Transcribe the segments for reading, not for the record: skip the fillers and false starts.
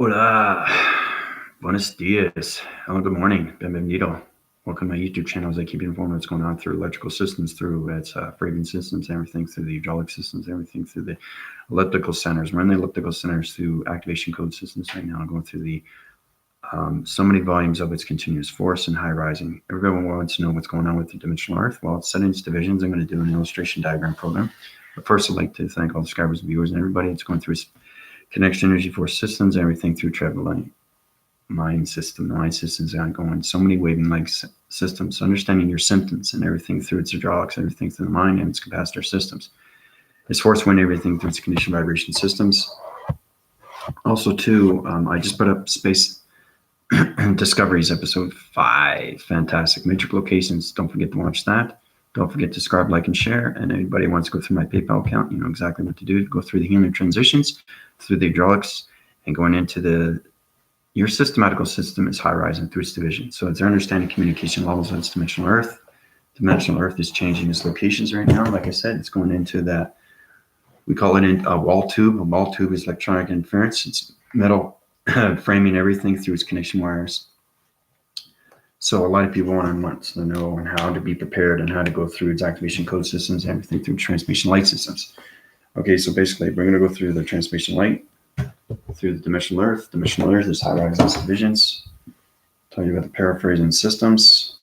Hola, buenos dias. Hello, good morning. Bienvenido. Welcome to my YouTube channel as I keep you informed what's going on through electrical systems, through its framing systems, everything through the hydraulic systems, everything through the elliptical centers. We're in the elliptical centers through activation code systems right now, going through the so many volumes of its continuous force and high rising. Everyone wants to know what's going on with the dimensional Earth. Well, it's set into divisions. I'm going to do an illustration diagram program. But first, I'd like to thank all the subscribers and viewers and everybody that's going through connection energy force systems, everything through treble mind system. The mind systems are going so many waving like systems, understanding your symptoms and everything through its hydraulics, everything through the mind and its capacitor systems. Its force wind, everything through its conditioned vibration systems. Also, too, I just put up Space Discoveries episode 5. Fantastic. Matrix locations. Don't forget to watch that. Don't forget to subscribe, like, and share. And anybody who wants to go through my PayPal account, you know exactly what to do. Go through the healing transitions, through the hydraulics, and going into your systematical system is high rising through its division. So it's understanding communication levels on its dimensional Earth. Dimensional Earth is changing its locations right now. Like I said, it's going into that, we call it a wall tube. A wall tube is electronic interference. It's metal framing everything through its connection wires. So a lot of people want to know how to be prepared and how to go through its activation code systems, everything through transmission light systems. Okay, so basically we're going to go through the transmission light, through the dimensional Earth. Dimensional Earth is high rising divisions. Tell you about the paraphrasing systems.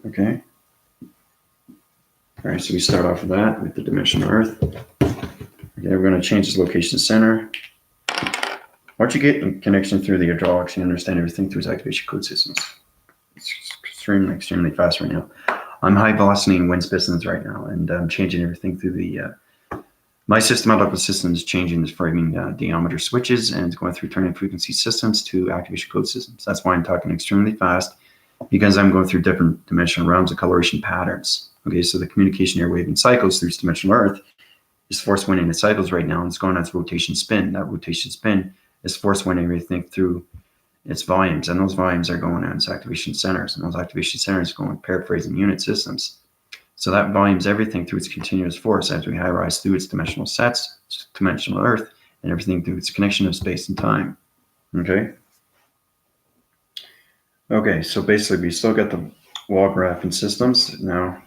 Okay. All right, so we start off with that, with the dimensional Earth. Okay, we're going to change its location center. Once you get in connection through the hydraulics, you understand everything through its activation code systems. It's extremely fast right now. I'm high velocity in winds pistons right now, and I'm changing everything through the my systematical system is changing the framing diameter switches, and it's going through turning frequency systems to activation code systems. That's why I'm talking extremely fast, because I'm going through different dimensional realms of coloration patterns. Okay, so the communication air waving cycles through its dimensional Earth is force winding the cycles right now, and it's going on its rotation spin. That rotation spin is force winding everything through its volumes, and those volumes are going on its activation centers, and those activation centers are going paraphrasing unit systems. So that volumes everything through its continuous force as we high rise through its dimensional sets, dimensional Earth, and everything through its connection of space and time. Okay. Okay, so basically we still got the wall graphing systems now.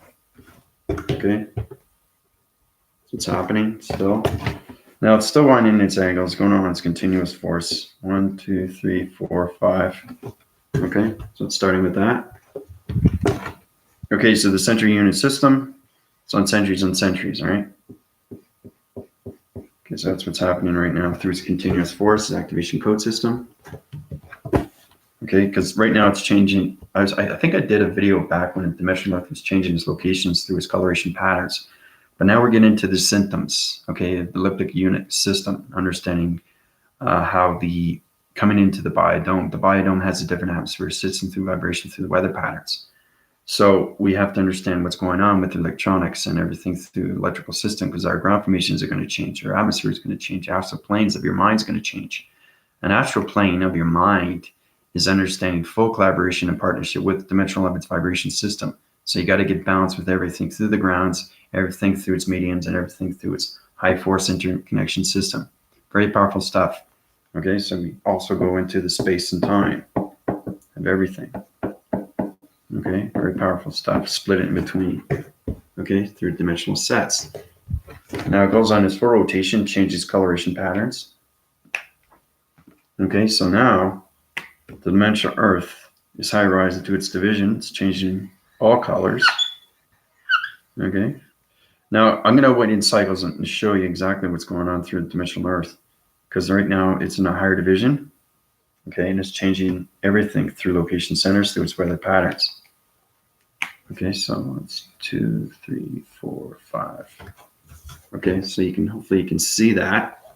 Okay. What's happening still? Now it's still winding its angles, going on its continuous force. 1, 2, 3, 4, 5. Okay, so it's starting with that. Okay, so the century unit system, it's on centuries, all right? Okay, so that's what's happening right now through its continuous force, activation code system. Okay, because right now it's changing. I think I did a video back when the dimensional Earth was changing its locations through its coloration patterns. But now we're getting into the symptoms, okay, the elliptic unit system, understanding how coming into the biodome has a different atmosphere, sits through vibration through the weather patterns. So we have to understand what's going on with electronics and everything through the electrical system, because our ground formations are going to change, our atmosphere is going to change, astral planes of your mind is going to change. An astral plane of your mind is understanding full collaboration and partnership with the dimensional of its vibration system. So you got to get balanced with everything through the grounds, everything through its mediums, and everything through its high force interconnection system. Very powerful stuff. Okay, so we also go into the space and time of everything. Okay, very powerful stuff. Split it in between. Okay, through dimensional sets. Now it goes on its full rotation, changes coloration patterns. Okay, so now the dimensional Earth is high rising to its division. It's changing all colors. Okay. Now I'm going to wait in cycles and show you exactly what's going on through the dimensional Earth, because right now it's in a higher division. Okay, and it's changing everything through location centers through its weather patterns. Okay, so it's 2, 3, 4, 5. Okay, so hopefully you can see that.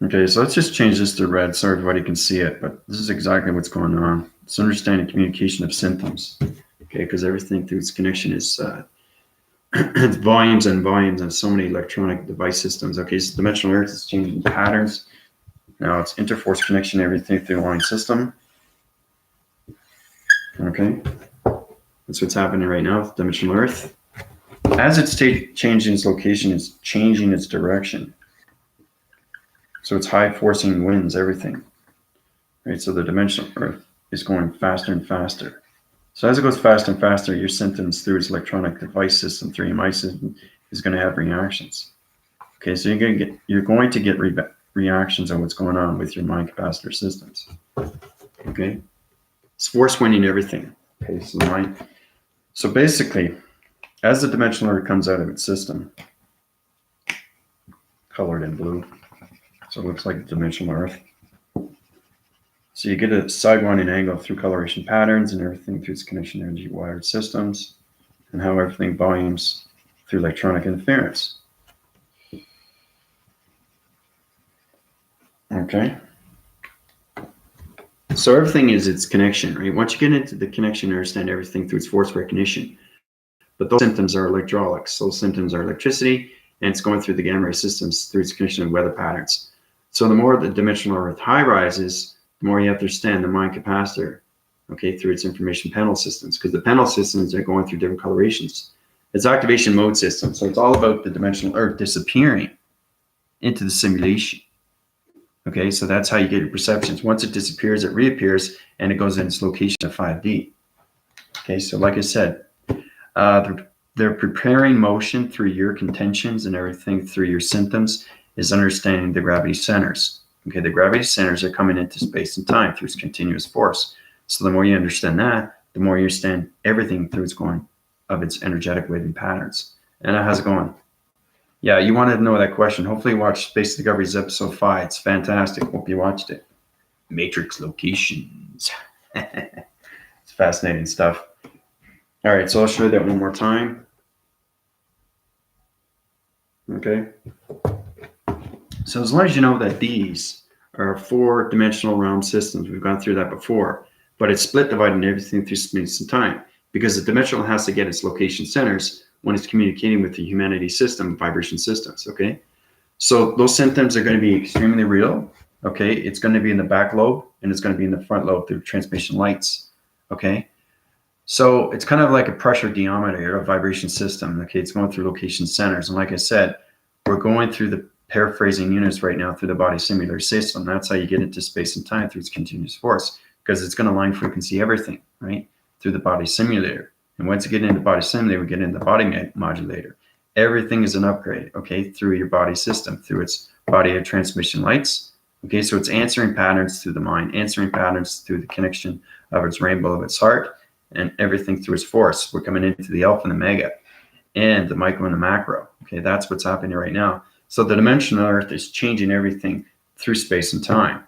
Okay, so let's just change this to red so everybody can see it, but this is exactly what's going on. It's understanding communication of symptoms. Okay, because everything through its connection is it's volumes and volumes and so many electronic device systems. Okay, so dimensional Earth is changing patterns. Now it's interforce connection, everything through the line system. Okay, that's what's happening right now with dimensional Earth. As it's changing its location, it's changing its direction. So it's high forcing winds, everything. Right? So the dimensional Earth is going faster and faster. So as it goes faster and faster, your symptoms through its electronic device system, through your MI system, is going to have reactions. Okay, so you're going to get reactions on what's going on with your mind capacitor systems. Okay, it's force winding everything. Okay, so basically, as the dimensional Earth comes out of its system, colored in blue, so it looks like the dimensional Earth. So you get a sidewinding angle through coloration patterns and everything through its connection energy wired systems, and how everything volumes through electronic interference. Okay. So everything is its connection, right? Once you get into the connection, you understand everything through its force recognition. But those symptoms are hydraulics. Those symptoms are electricity, and it's going through the gamma ray systems through its connection of weather patterns. So the more the dimensional Earth high rises, the more you have to understand the mind capacitor, okay, through its information panel systems, because the panel systems are going through different colorations. It's activation mode system. So it's all about the dimensional Earth disappearing into the simulation. Okay, so that's how you get your perceptions. Once it disappears, it reappears, and it goes in its location of 5D. Okay, so like I said, they're preparing motion through your contentions and everything through your symptoms is understanding the gravity centers. Okay, the gravity centers are coming into space and time through its continuous force. So the more you understand that, the more you understand everything through its going of its energetic waving patterns. And how's it going? Yeah, you wanted to know that question. Hopefully you watched Space Discoveries episode 5. It's fantastic. Hope you watched it. Matrix locations. It's fascinating stuff. All right, so I'll show you that one more time. Okay. So as long as you know that these are 4-dimensional realm systems, we've gone through that before, but it's split dividing everything through space and time because the dimensional has to get its location centers when it's communicating with the humanity system, vibration systems, okay? So those symptoms are going to be extremely real, okay? It's going to be in the back lobe, and it's going to be in the front lobe through transmission lights, okay? So it's kind of like a pressure diometer, a vibration system, okay? It's going through location centers, and like I said, we're going through the paraphrasing units right now through the body simulator system. That's how you get into space and time through its continuous force, because it's going to line frequency everything, right? Through the body simulator. And once you get into body simulator, we get into the body modulator. Everything is an upgrade, okay, through your body system, through its body of transmission lights. Okay, so it's answering patterns through the mind, answering patterns through the connection of its rainbow of its heart, and everything through its force. We're coming into the alpha and the mega, and the micro and the macro. Okay, that's what's happening right now. So the dimensional Earth is changing everything through space and time.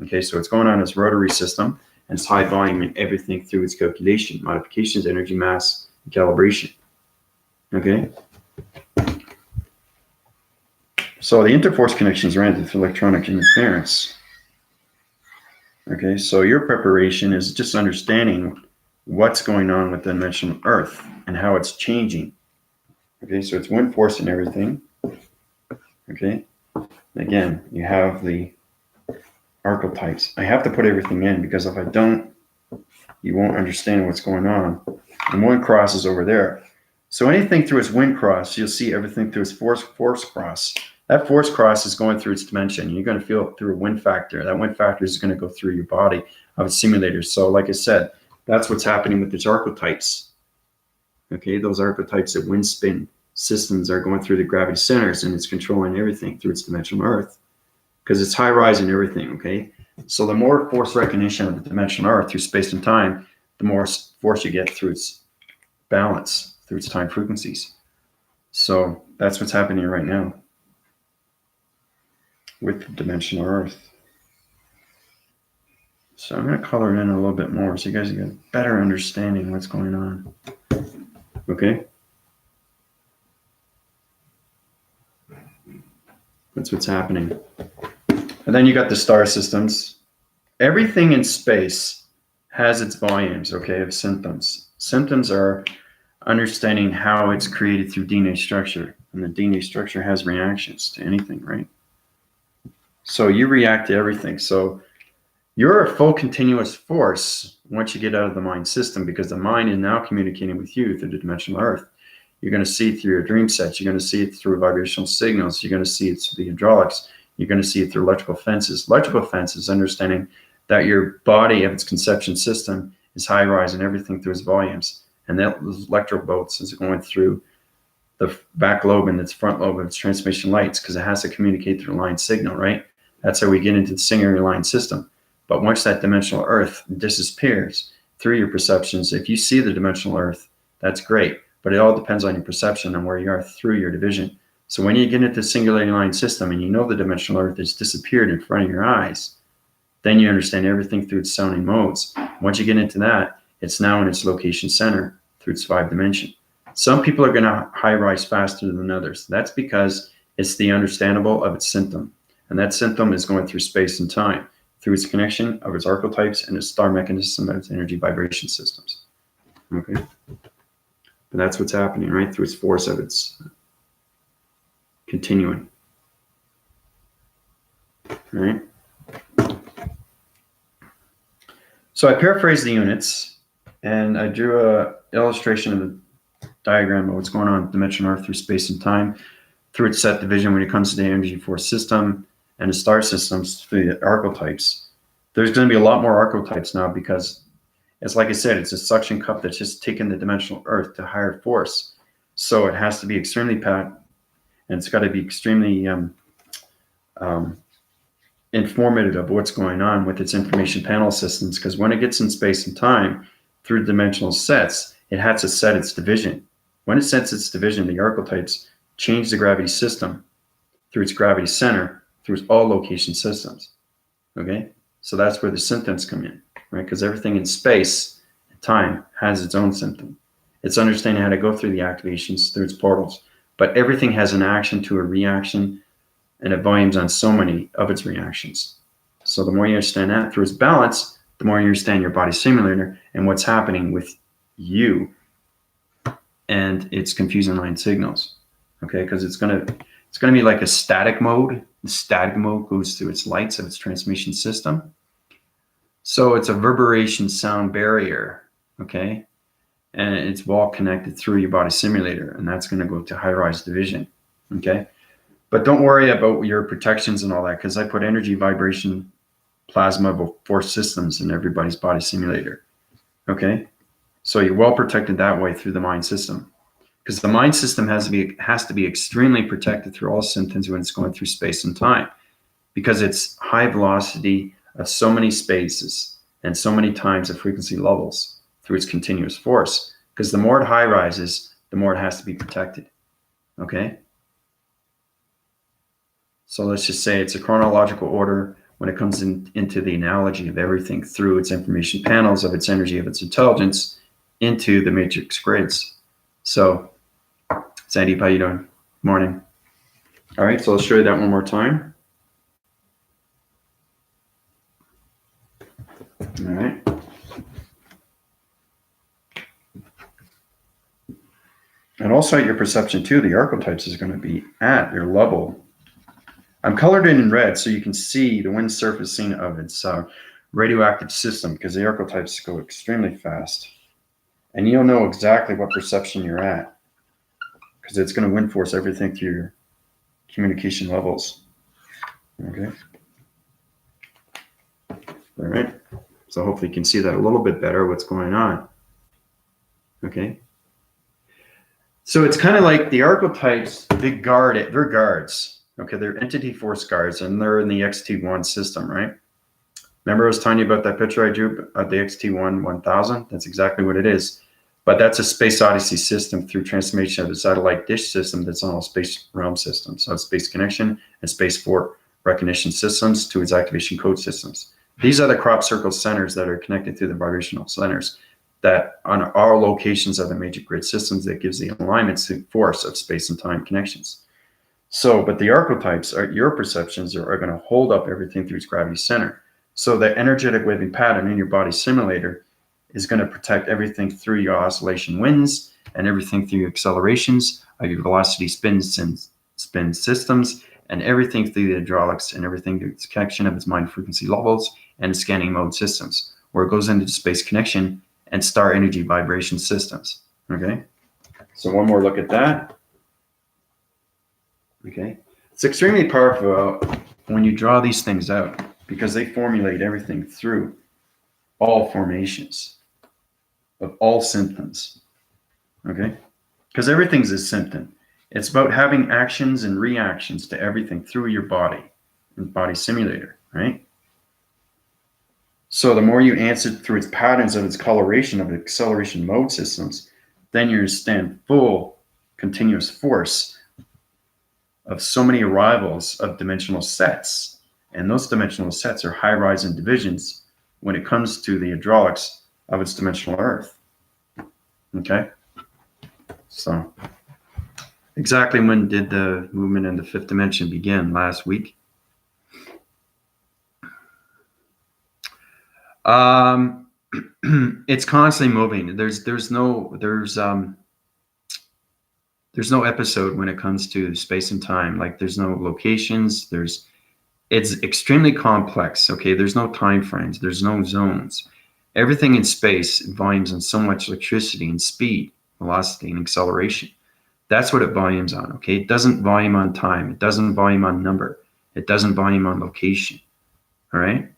Okay, so it's going on its rotary system, and it's high volume and everything through its calculation, modifications, energy, mass, and calibration. Okay. So the interforce connections are ended through electronic interference. Okay, so your preparation is just understanding what's going on with the dimensional Earth and how it's changing. Okay, so it's wind force and everything. Okay, again, you have the archetypes. I have to put everything in because if I don't, you won't understand what's going on. And one cross is over there. So anything through its wind cross, you'll see everything through its force cross. That force cross is going through its dimension. You're going to feel it through a wind factor. That wind factor is going to go through your body of a simulator. So like I said, that's what's happening with these archetypes. Okay, those archetypes of wind spin systems are going through the gravity centers, and it's controlling everything through its dimensional Earth because it's high rise and everything. Okay, so the more force recognition of the dimensional Earth through space and time, the more force you get through its balance, through its time frequencies. So that's what's happening right now with the dimensional Earth. So I'm going to color it in a little bit more so you guys get a better understanding what's going on. Okay. That's what's happening. And then you got the star systems. Everything in space has its volumes, okay, of symptoms. Symptoms are understanding how it's created through DNA structure. And the DNA structure has reactions to anything, right? So you react to everything. So you're a full continuous force once you get out of the mind system, because the mind is now communicating with you through the dimensional Earth. You're going to see it through your dream sets. You're going to see it through vibrational signals. You're going to see it through the hydraulics. you're going to see it through electrical fences. Electrical fence is understanding that your body of its conception system is high rise and everything through its volumes. And that those electro bolts is going through the back lobe and its front lobe of its transmission lights, because it has to communicate through line signal, right? That's how we get into the singular line system. But once that dimensional earth disappears through your perceptions, if you see the dimensional earth, that's great. But it all depends on your perception and where you are through your division. So when you get into the singularity line system and you know the dimensional earth has disappeared in front of your eyes, then you understand everything through its sounding modes. Once you get into that, it's now in its location center through its 5 dimension. Some people are going to high rise faster than others. That's because it's the understandable of its symptom. And that symptom is going through space and time, through its connection of its archetypes and its star mechanism of its energy vibration systems. Okay? But that's what's happening, right? Through its force of its continuing. Right? So I paraphrased the units, and I drew a illustration of the diagram of what's going on with dimensional earth through space and time, through its set division when it comes to the energy force system and the star systems through the archetypes. There's going to be a lot more archetypes now, because it's like I said, it's a suction cup that's just taken the dimensional earth to higher force. So it has to be extremely packed, and it's got to be extremely informative of what's going on with its information panel systems, because when it gets in space and time through dimensional sets, it has to set its division. When it sets its division, the archetypes change the gravity system through its gravity center, through its all location systems. Okay? So that's where the symptoms come in, right? Because everything in space and time has its own symptom. It's understanding how to go through the activations through its portals. But everything has an action to a reaction, and it volumes on so many of its reactions. So the more you understand that through its balance, the more you understand your body simulator and what's happening with you and its confusing line signals. Okay, because it's gonna be like a static mode. The static mode goes through its lights of its transmission system. So it's a reverberation sound barrier, okay? And it's all connected through your body simulator, and that's gonna go to high-rise division, okay? But don't worry about your protections and all that, because I put energy, vibration, plasma force systems in everybody's body simulator, okay? So you're well protected that way through the mind system, because the mind system has to be extremely protected through all symptoms when it's going through space and time, because it's high velocity of so many spaces and so many times of frequency levels through its continuous force. Because the more it high rises, the more it has to be protected. Okay? So let's just say it's a chronological order when it comes into the analogy of everything through its information panels of its energy, of its intelligence, into the matrix grids. So, Sandeep, how you doing? Morning. All right, so I'll show you that one more time. All right. And also at your perception too, the archetypes is going to be at your level. I'm colored in red so you can see the wind surfacing of its radioactive system, because the archetypes go extremely fast. And you'll know exactly what perception you're at, because it's going to wind force everything through your communication levels. Okay. All right. So hopefully you can see that a little bit better, what's going on. Okay. So it's kind of like the archetypes, they're guards. Okay, they're entity force guards, and they're in the XT1 system, right? Remember I was telling you about that picture I drew of the XT1 1000? That's exactly what it is. But that's a space odyssey system through transformation of the satellite dish system that's on all space realm systems. So it's space connection and space port recognition systems to its activation code systems. These are the crop circle centers that are connected through the vibrational centers that on our locations of the major grid systems that gives the alignment to force of space and time connections. So, but the archetypes are your perceptions are going to hold up everything through its gravity center. So the energetic waving pattern in your body simulator is going to protect everything through your oscillation winds and everything through your accelerations of your velocity spins and spin systems and everything through the hydraulics and everything through its connection of its mind frequency levels and scanning mode systems, where it goes into the space connection and star energy vibration systems. Okay. So one more look at that. Okay. It's extremely powerful when you draw these things out, because they formulate everything through all formations of all symptoms, okay? Because everything's a symptom. It's about having actions and reactions to everything through your body and body simulator, right? So the more you answer through its patterns of its coloration of acceleration mode systems, then you understand full continuous force of so many arrivals of dimensional sets. And those dimensional sets are high-rise and divisions when it comes to the hydraulics of its dimensional Earth. Okay? So, exactly when did the movement in the fifth dimension begin? Last week? It's constantly moving. There's no episode when it comes to space and time. Like there's no locations. It's extremely complex. Okay, there's no time frames. There's no zones. Everything in space volumes on so much electricity and speed, velocity, and acceleration. That's what it volumes on. Okay, it doesn't volume on time. It doesn't volume on number. It doesn't volume on location. All right.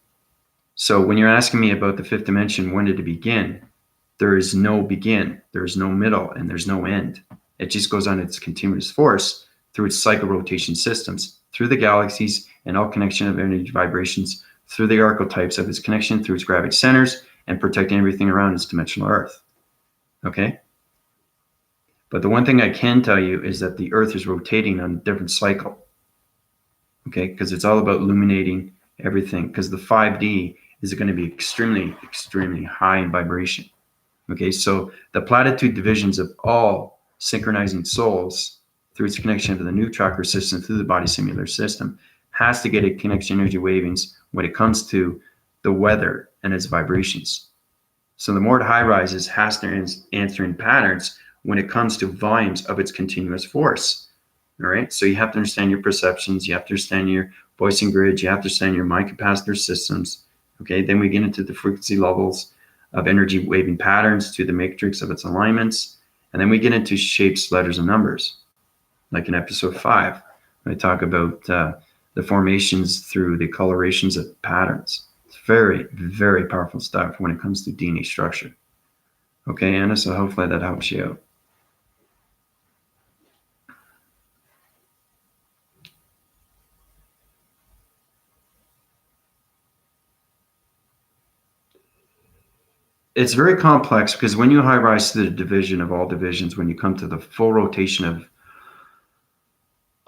So when you're asking me about the fifth dimension, when did it begin? There is no begin, there's no middle, and there's no end. It just goes on its continuous force through its cycle rotation systems, through the galaxies and all connection of energy vibrations, through the archetypes of its connection, through its gravity centers, and protecting everything around its dimensional Earth. Okay? But the one thing I can tell you is that the Earth is rotating on a different cycle. Okay? Because it's all about illuminating everything, because the 5D is going to be extremely, extremely high in vibration. Okay, so the platitude divisions of all synchronizing souls through its connection to the new chakra system, through the body simulator system, has to get a connection energy wavings when it comes to the weather and its vibrations. So the more it high rises, has to answer in patterns when it comes to volumes of its continuous force. All right, so you have to understand your perceptions, you have to understand your voicing grids, you have to understand your mind capacitor systems. Okay, then we get into the frequency levels of energy waving patterns to the matrix of its alignments. And then we get into shapes, letters, and numbers, like in episode 5. I talk about the formations through the colorations of patterns. It's very, very powerful stuff when it comes to DNA structure. Okay, Anna, so hopefully that helps you out. It's very complex because when you high rise to the division of all divisions, when you come to the full rotation of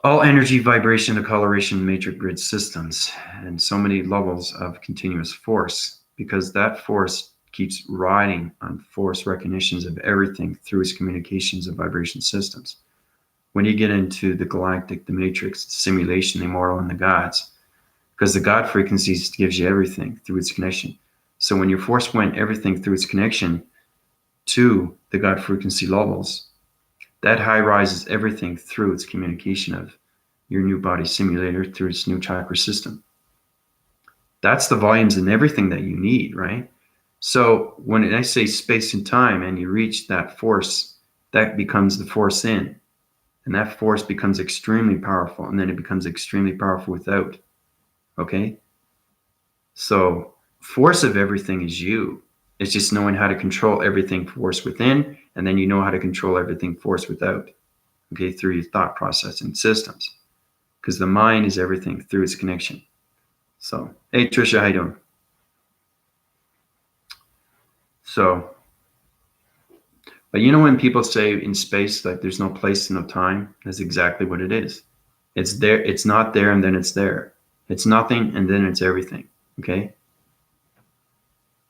all energy, vibration, the coloration, matrix grid systems, and so many levels of continuous force, because that force keeps riding on force recognitions of everything through its communications of vibration systems. When you get into the galactic, the matrix, the simulation, the immortal, and the gods, because the God frequencies gives you everything through its connection. So when your force went everything through its connection to the God frequency levels, that high rises everything through its communication of your new body simulator through its new chakra system. That's the volumes and everything that you need, right? So when I say space and time and you reach that force, that becomes the force in. And that force becomes extremely powerful. And then it becomes extremely powerful without. Okay? So force of everything is you. It's just knowing how to control everything force within, and then you know how to control everything force without, okay, through your thought processing systems. Because the mind is everything through its connection. So, hey Trisha, how you doing? So, but you know when people say in space, like there's no place and no time, that's exactly what it is. It's there, it's not there, and then it's there. It's nothing, and then it's everything, okay?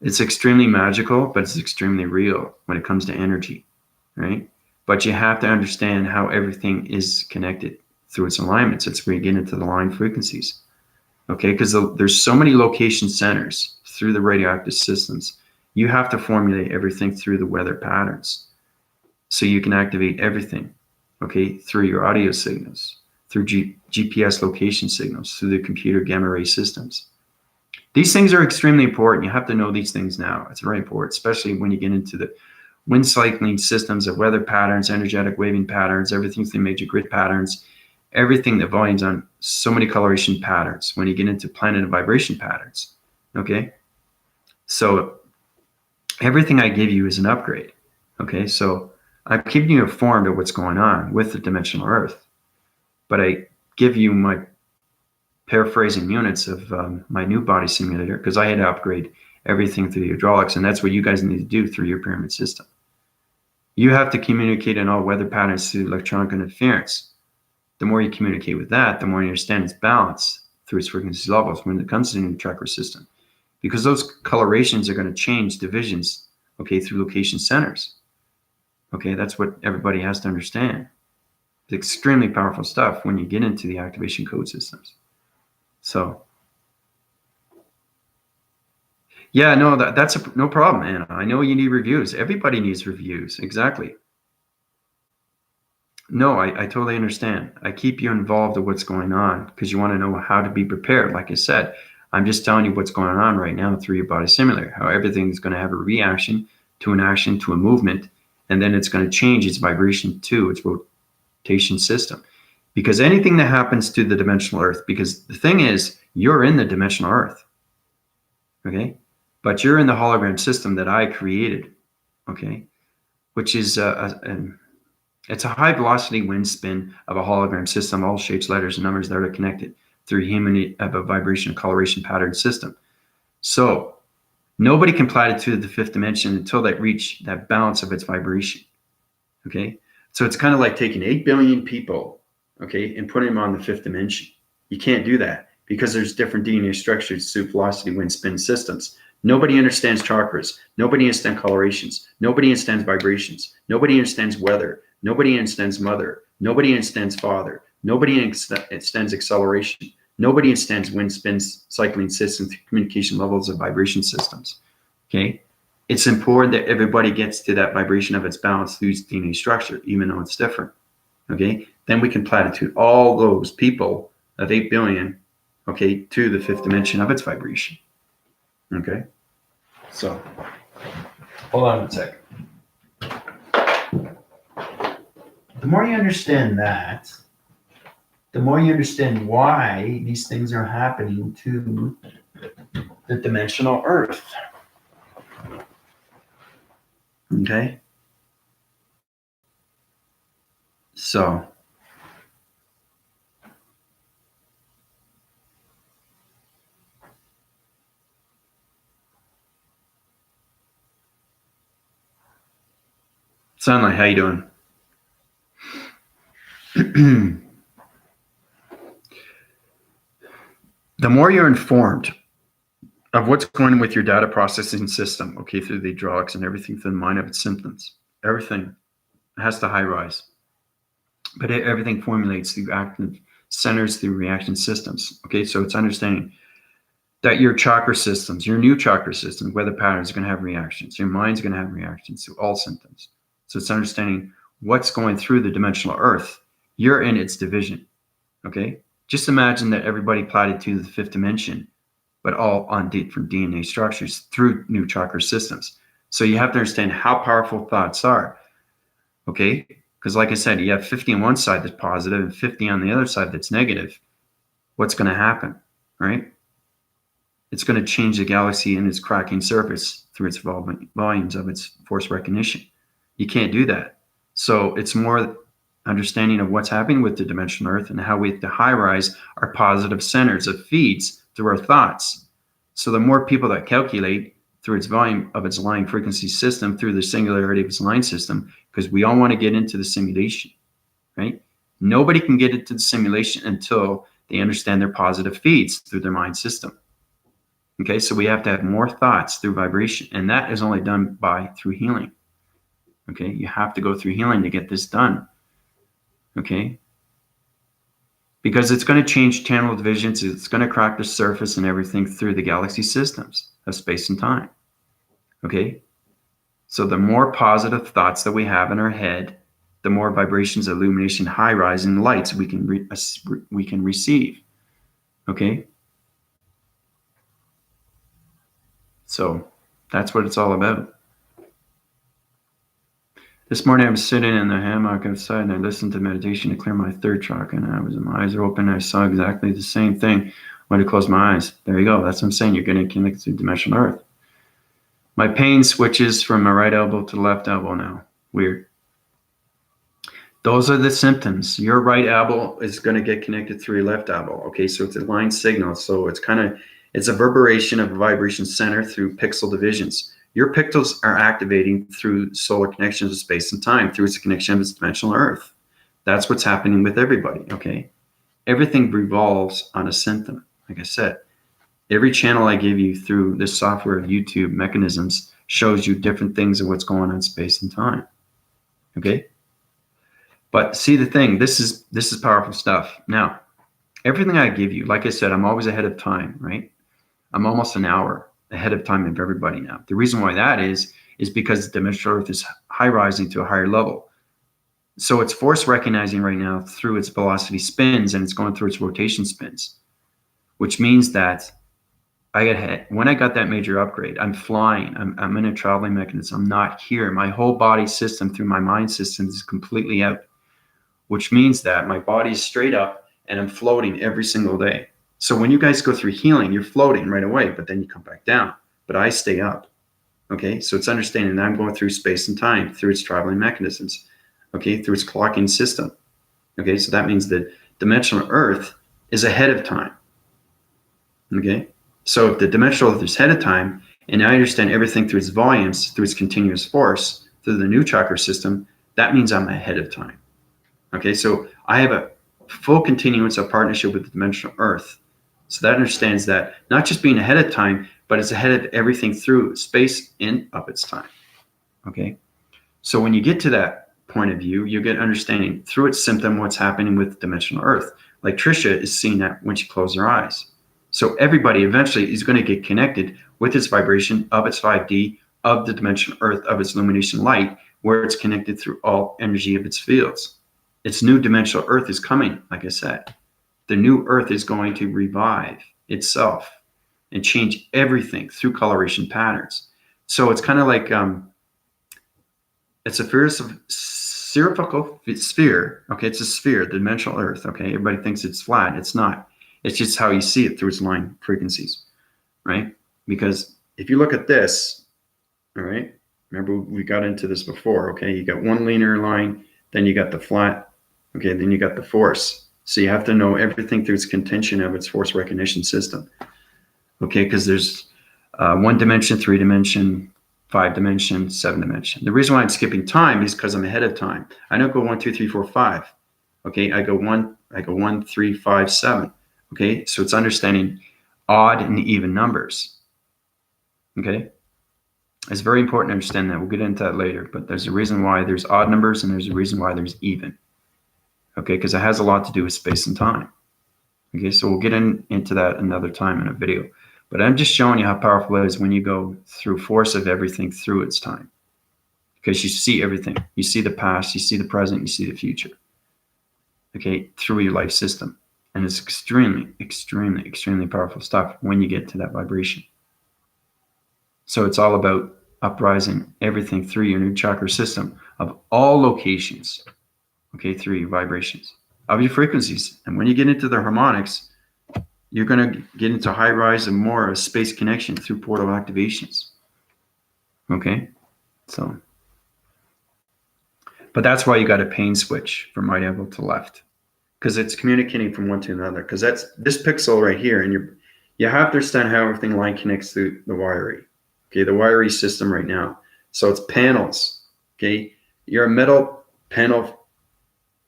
It's extremely magical, but it's extremely real when it comes to energy, right? But you have to understand how everything is connected through its alignments. It's where you get into the line frequencies, okay? Because there's so many location centers through the radioactive systems. You have to formulate everything through the weather patterns. So you can activate everything, okay, through your audio signals, through GPS location signals, through the computer gamma ray systems. These things are extremely important. You have to know these things now. It's very important, especially when you get into the wind cycling systems of weather patterns, energetic waving patterns, everything through major grid patterns, everything, the volumes on so many coloration patterns when you get into planet and vibration patterns. Okay, so everything I give you is an upgrade. Okay, so I'm keeping you informed of what's going on with the dimensional Earth, but I give you my paraphrasing units of my new body simulator because I had to upgrade everything through the hydraulics, and that's what you guys need to do through your pyramid system. You have to communicate in all weather patterns through electronic interference. The more you communicate with that, the more you understand its balance through its frequency levels when it comes to the new chakra system. Because those colorations are going to change divisions, okay, through location centers. Okay, that's what everybody has to understand. It's extremely powerful stuff when you get into the activation code systems. So, yeah, no, that's no problem, Anna. I know you need reviews. Everybody needs reviews. Exactly. No, I totally understand. I keep you involved with what's going on because you want to know how to be prepared. Like I said, I'm just telling you what's going on right now through your body simulator, how everything is going to have a reaction to an action to a movement, and then it's going to change its vibration to its rotation system. Because anything that happens to the dimensional Earth, because the thing is, you're in the dimensional Earth, okay? But you're in the hologram system that I created, okay? Which is it's a high velocity wind spin of a hologram system, all shapes, letters, and numbers that are connected through human of a vibration and coloration pattern system. So nobody can platitude the fifth dimension until they reach that balance of its vibration. Okay. So it's kind of like taking 8 billion people, okay, and putting them on the fifth dimension. You can't do that because there's different DNA structures through velocity wind spin systems. Nobody understands chakras. Nobody understands colorations. Nobody understands vibrations. Nobody understands weather. Nobody understands mother. Nobody understands father. Nobody understands acceleration. Nobody understands wind spins, cycling systems, communication levels of vibration systems. Okay. It's important that everybody gets to that vibration of its balance through its DNA structure, even though it's different. Okay. Then we can platitude all those people of 8 billion, okay, to the fifth dimension of its vibration. Okay. So, hold on a second. The more you understand that, the more you understand why these things are happening to the dimensional Earth. Okay? So, Sunlight, how you doing? The more you're informed of what's going on with your data processing system, okay, through the hydraulics and everything through the mind of its symptoms, everything has to high rise. But everything formulates through active centers through reaction systems. Okay, so it's understanding that your chakra systems, your new chakra system, weather patterns are going to have reactions. Your mind's going to have reactions to all symptoms. So it's understanding what's going through the dimensional Earth. You're in its division. Okay, just imagine that everybody plotted to the fifth dimension, but all on different DNA structures through new chakra systems. So you have to understand how powerful thoughts are. Okay, because like I said, you have 50 on one side that's positive and 50 on the other side that's negative. What's going to happen, right? It's going to change the galaxy and its cracking surface through its volumes of its force recognition. You can't do that. So it's more understanding of what's happening with the dimensional Earth and how we have to high rise our positive centers of feeds through our thoughts. So the more people that calculate through its volume of its line frequency system, through the singularity of its line system, because we all want to get into the simulation, right? Nobody can get into the simulation until they understand their positive feeds through their mind system. Okay, so we have to have more thoughts through vibration, and that is only done through healing. Okay, you have to go through healing to get this done. Okay, because it's going to change channel divisions, it's going to crack the surface and everything through the galaxy systems of space and time. Okay, so the more positive thoughts that we have in our head, the more vibrations, illumination, high rising lights we can receive. Okay, so that's what it's all about. This morning I was sitting in the hammock outside and I listened to meditation to clear my third chakra, and my eyes are open. I saw exactly the same thing when I closed my eyes. There you go. That's what I'm saying. You're getting connected to dimensional earth. My pain switches from my right elbow to the left elbow now. Weird. Those are the symptoms. Your right elbow is going to get connected through your left elbow. Okay, so it's a line signal. So it's a reverberation of a vibration center through pixel divisions. Your pixels are activating through solar connections of space and time, through its connection with dimensional earth. That's what's happening with everybody, okay? Everything revolves on a symptom. Like I said, every channel I give you through this software of YouTube mechanisms shows you different things of what's going on in space and time, okay? But see the thing, this is powerful stuff. Now, everything I give you, like I said, I'm always ahead of time, right? I'm almost an hour ahead of time of everybody now. The reason why that is because the dimensional earth is high rising to a higher level. So it's force recognizing right now through its velocity spins, and it's going through its rotation spins, which means that when I got that major upgrade, I'm flying. I'm in a traveling mechanism. I'm not here. My whole body system through my mind system is completely out, which means that my body is straight up and I'm floating every single day. So when you guys go through healing, you're floating right away, but then you come back down. But I stay up. Okay, so it's understanding that I'm going through space and time through its traveling mechanisms. Okay, through its clocking system. Okay, so that means that dimensional earth is ahead of time. Okay, so if the dimensional earth is ahead of time, and I understand everything through its volumes, through its continuous force, through the new chakra system, that means I'm ahead of time. Okay, so I have a full continuance of partnership with the dimensional earth. So that understands that not just being ahead of time, but it's ahead of everything through space and of its time. Okay, so when you get to that point of view, you get understanding through its symptom what's happening with dimensional earth. Like Trisha is seeing that when she closes her eyes. So everybody eventually is going to get connected with its vibration of its 5D, of the dimensional earth, of its illumination light, where it's connected through all energy of its fields. Its new dimensional earth is coming, like I said. The new earth is going to revive itself and change everything through coloration patterns. So it's kind of like it's a spherical sphere. Okay, it's a sphere, the dimensional earth. Okay, everybody thinks it's flat. It's not. It's just how you see it through its line frequencies, right? Because if you look at this, all right, remember we got into this before. Okay, you got one linear line, then you got the flat. Okay, then you got the force. So you have to know everything through its contention of its force recognition system. Okay, because there's 1 dimension, 3 dimension, 5 dimension, 7 dimension. The reason why I'm skipping time is because I'm ahead of time. I don't go 1, 2, 3, 4, 5. Okay, I go 1, 3, 5, 7. Okay, so it's understanding odd and even numbers. Okay, it's very important to understand that. We'll get into that later, but there's a reason why there's odd numbers and there's a reason why there's even. Okay, because it has a lot to do with space and time. Okay, so we'll get into that another time in a video. But I'm just showing you how powerful it is when you go through force of everything through its time. Because you see everything. You see the past, you see the present, you see the future. Okay, through your life system. And it's extremely, extremely, extremely powerful stuff when you get to that vibration. So it's all about uprising everything through your new chakra system of all locations. Okay, through your vibrations of your frequencies. And when you get into the harmonics, you're going to get into high rise and more of space connection through portal activations. Okay, so, but that's why you got a pain switch from right elbow to left, because it's communicating from one to another. Because that's this pixel right here, and you have to understand how everything line connects through the wiring. Okay, the wiring system right now. So it's panels. Okay, you're a metal panel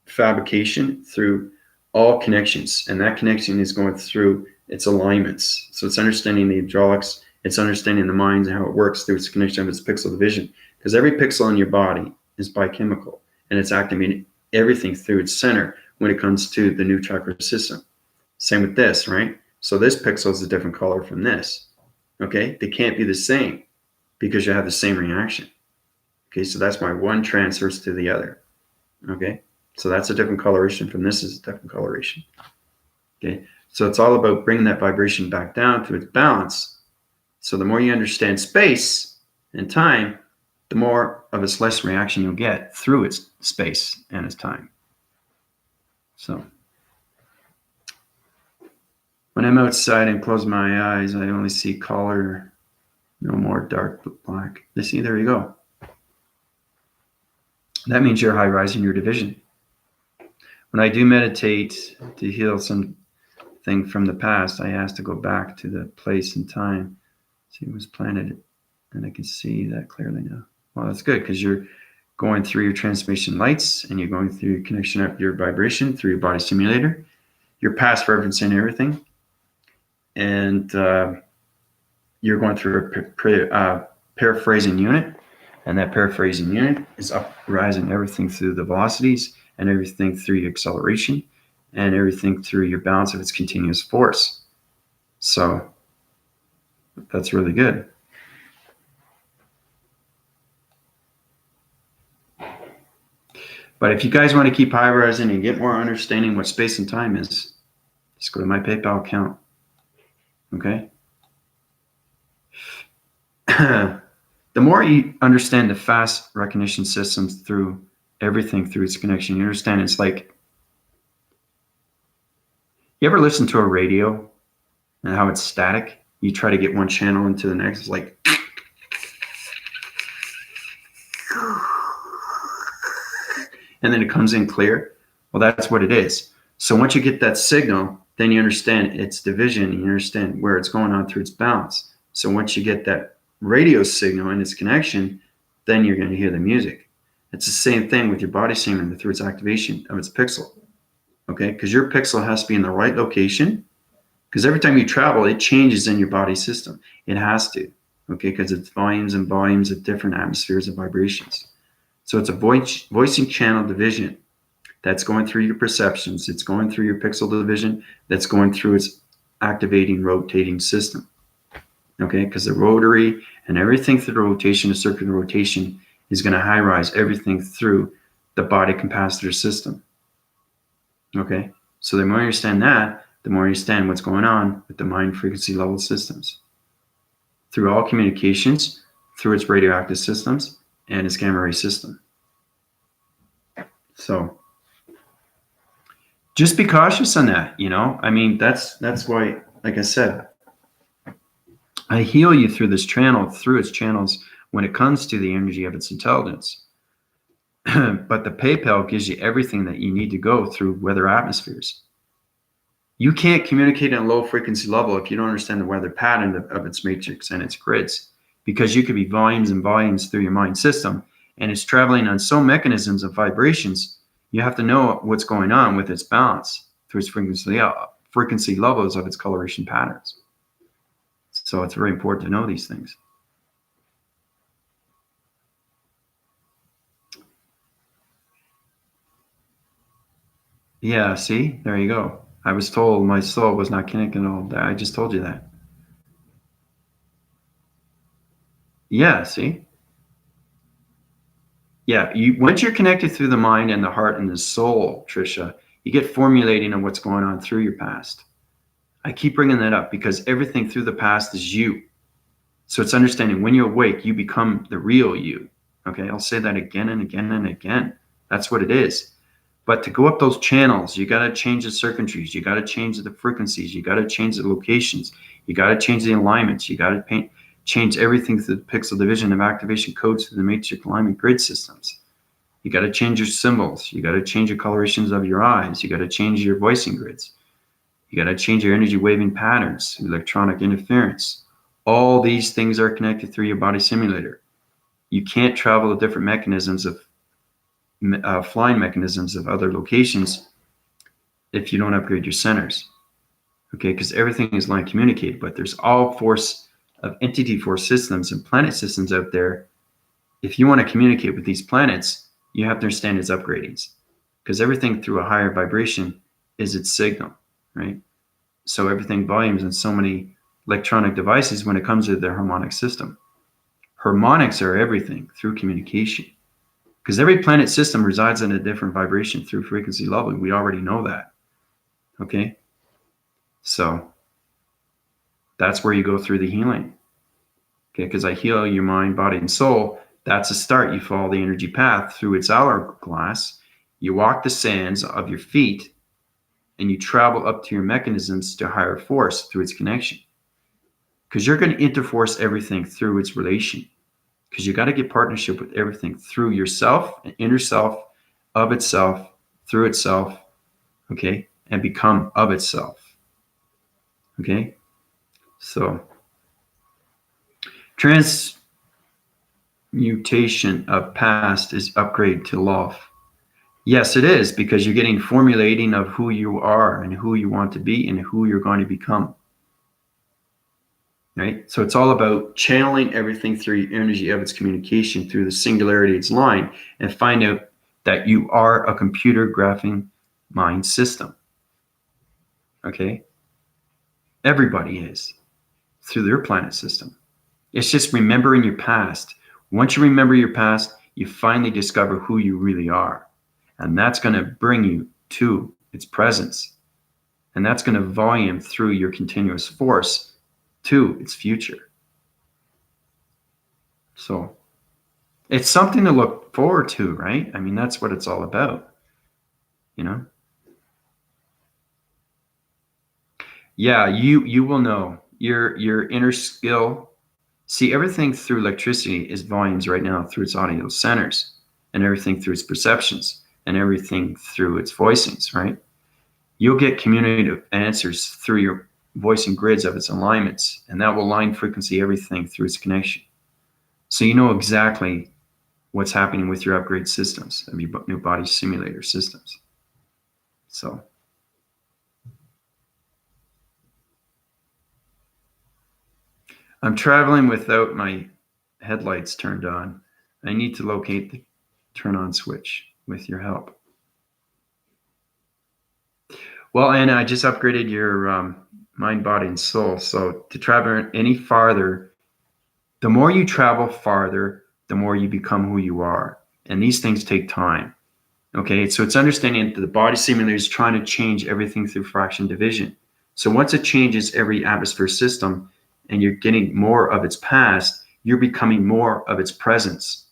fabrication through all connections, and that connection is going through its alignments. So it's understanding the hydraulics, it's understanding the mind and how it works through its connection of its pixel division, because every pixel in your body is biochemical, and it's activating everything through its center when it comes to the new chakra system. Same with this, right? So this pixel is a different color from this. Okay, they can't be the same because you have the same reaction. Okay, so that's why one transfers to the other. Okay, so that's a different coloration from this is a different coloration. Okay, so it's all about bringing that vibration back down to its balance. So the more you understand space and time, the more of a celeste reaction you'll get through its space and its time. So when I'm outside and close my eyes, I only see color, no more dark black. You see, there you go. That means you're high rising your division. When I do meditate to heal something from the past, I ask to go back to the place and time. See, it was planted, and I can see that clearly now. Well, that's good, because you're going through your transmission lights, and you're going through your connection up your vibration through your body simulator, your past referencing everything, and you're going through a paraphrasing unit, and that paraphrasing unit is uprising everything through the velocities and everything through your acceleration and everything through your balance of its continuous force. So that's really good. But if you guys want to keep high rising and get more understanding what space and time is, just go to my PayPal account. Okay? The more you understand the fast recognition systems through everything through its connection, you understand it's like, you ever listen to a radio and how it's static? You try to get one channel into the next, it's like, and then it comes in clear. Well, that's what it is. So once you get that signal, then you understand its division, and you understand where it's going on through its balance. So once you get that radio signal and its connection, then you're going to hear the music. It's the same thing with your body simulator through its activation of its pixel. Okay, because your pixel has to be in the right location, because every time you travel, it changes in your body system. It has to, okay, because it's volumes and volumes of different atmospheres of vibrations. So it's a voicing channel division that's going through your perceptions. It's going through your pixel division. That's going through its activating, rotating system. Okay, because the rotary and everything through the rotation, the circular rotation, is going to high rise everything through the body capacitor system. Okay, so the more you understand that, the more you understand what's going on with the mind frequency level systems. Through all communications, through its radioactive systems, and its gamma ray system. So just be cautious on that, you know? I mean, that's why, like I said, I heal you through this channel, through its channels, when it comes to the energy of its intelligence. But the PayPal gives you everything that you need to go through weather atmospheres. You can't communicate at a low frequency level if you don't understand the weather pattern of its matrix and its grids, because you could be volumes and volumes through your mind system, and it's traveling on so mechanisms of vibrations. You have to know what's going on with its balance through its frequency levels of its coloration patterns. So it's very important to know these things. Yeah, see, there you go. I was told my soul was not connected at all. I just told you that. Yeah, see? Yeah, once you're connected through the mind and the heart and the soul, Trisha, you get formulating on what's going on through your past. I keep bringing that up because everything through the past is you. So it's understanding when you awake, you become the real you. Okay, I'll say that again and again and again. That's what it is. But to go up those channels, you got to change the circuitries. You got to change the frequencies. You got to change the locations. You got to change the alignments. You got to change everything through the pixel division of activation codes through the matrix alignment grid systems. You got to change your symbols. You got to change your colorations of your eyes. You got to change your voicing grids. You got to change your energy waving patterns, electronic interference. All these things are connected through your body simulator. You can't travel the different mechanisms of flying mechanisms of other locations if you don't upgrade your centers. Okay, because everything is line communicated, but there's all force of entity force systems and planet systems out there. If you want to communicate with these planets, you have to understand its upgradings, because everything through a higher vibration is its signal, right? So everything volumes in so many electronic devices when it comes to their harmonic system. Harmonics are everything through communication, because every planet system resides in a different vibration through frequency level. We already know that. Okay, so that's where you go through the healing. Okay, because I heal your mind, body, and soul That's a start. You follow the energy path through its hourglass. You walk the sands of your feet, and you travel up to your mechanisms to higher force through its connection. Because you're going to interforce everything through its relation. Because you got to get partnership with everything through yourself, an inner self, of itself, through itself, okay, and become of itself. Okay, so transmutation of past is upgrade to love. Yes, it is, because you're getting formulating of who you are and who you want to be and who you're going to become. Right? So it's all about channeling everything through your energy of its communication through the singularity of its line, and find out that you are a computer graphing mind system. Okay? Everybody is, through their planet system. It's just remembering your past. Once you remember your past, you finally discover who you really are. And that's going to bring you to its presence. And that's going to volume through your continuous force to its future. So it's something to look forward to, right? I mean, that's what it's all about, you know? Yeah, you will know your inner skill. See, everything through electricity is volumes right now through its audio centers, and everything through its perceptions, and everything through its voicings, right? You'll get communicative answers through your voicing grids of its alignments, and that will line frequency everything through its connection. So you know exactly what's happening with your upgrade systems, of your new body simulator systems. So I'm traveling without my headlights turned on. I need to locate the turn on switch with your help. Well, and I just upgraded your mind, body, and soul. So to travel any farther, the more you travel farther, the more you become who you are. And these things take time. Okay, so it's understanding that the body simulator is trying to change everything through fraction division. So once it changes every atmosphere system and you're getting more of its past, you're becoming more of its presence,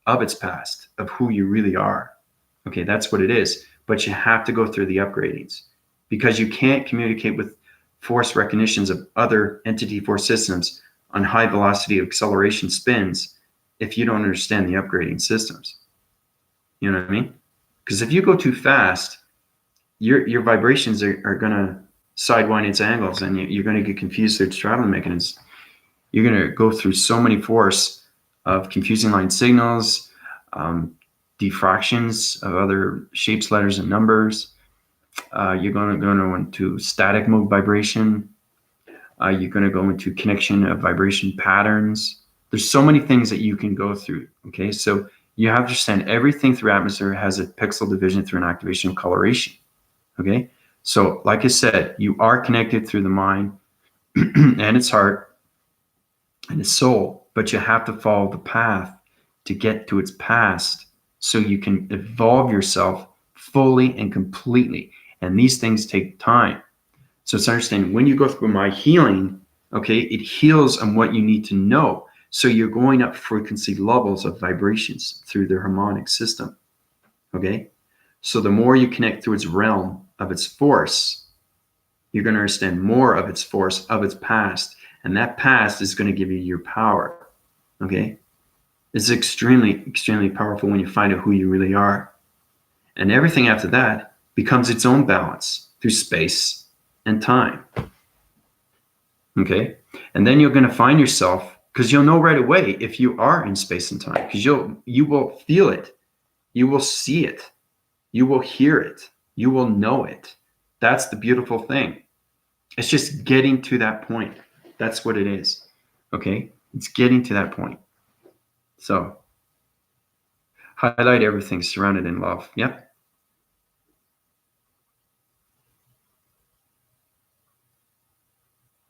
of its past, of who you really are. Okay, that's what it is. But you have to go through the upgradings, because you can't communicate with force recognitions of other entity force systems on high velocity acceleration spins if you don't understand the upgrading systems. You know what I mean? Because if you go too fast, your vibrations are going to sidewind its angles, and you're going to get confused through its traveling mechanisms. You're going to go through so many force of confusing line signals, diffractions of other shapes, letters, and numbers. You're going to go into static mode vibration. You're going to go into connection of vibration patterns. There's so many things that you can go through. Okay, so you have to understand everything through atmosphere has a pixel division through an activation of coloration. Okay, so like I said, you are connected through the mind and its heart and its soul, but you have to follow the path to get to its past so you can evolve yourself fully and completely. And these things take time. So it's understanding when you go through my healing, okay, it heals on what you need to know. So you're going up frequency levels of vibrations through the harmonic system, okay? So the more you connect through its realm of its force, you're going to understand more of its force, of its past, and that past is going to give you your power, okay? It's extremely, extremely powerful when you find out who you really are. And everything after that becomes its own balance through space and time, okay? And then you're going to find yourself, because you'll know right away if you are in space and time, because you will feel it, you will see it, you will hear it, you will know it. That's the beautiful thing. It's just getting to that point. That's what it is, okay? It's getting to that point. So highlight everything surrounded in love. Yep.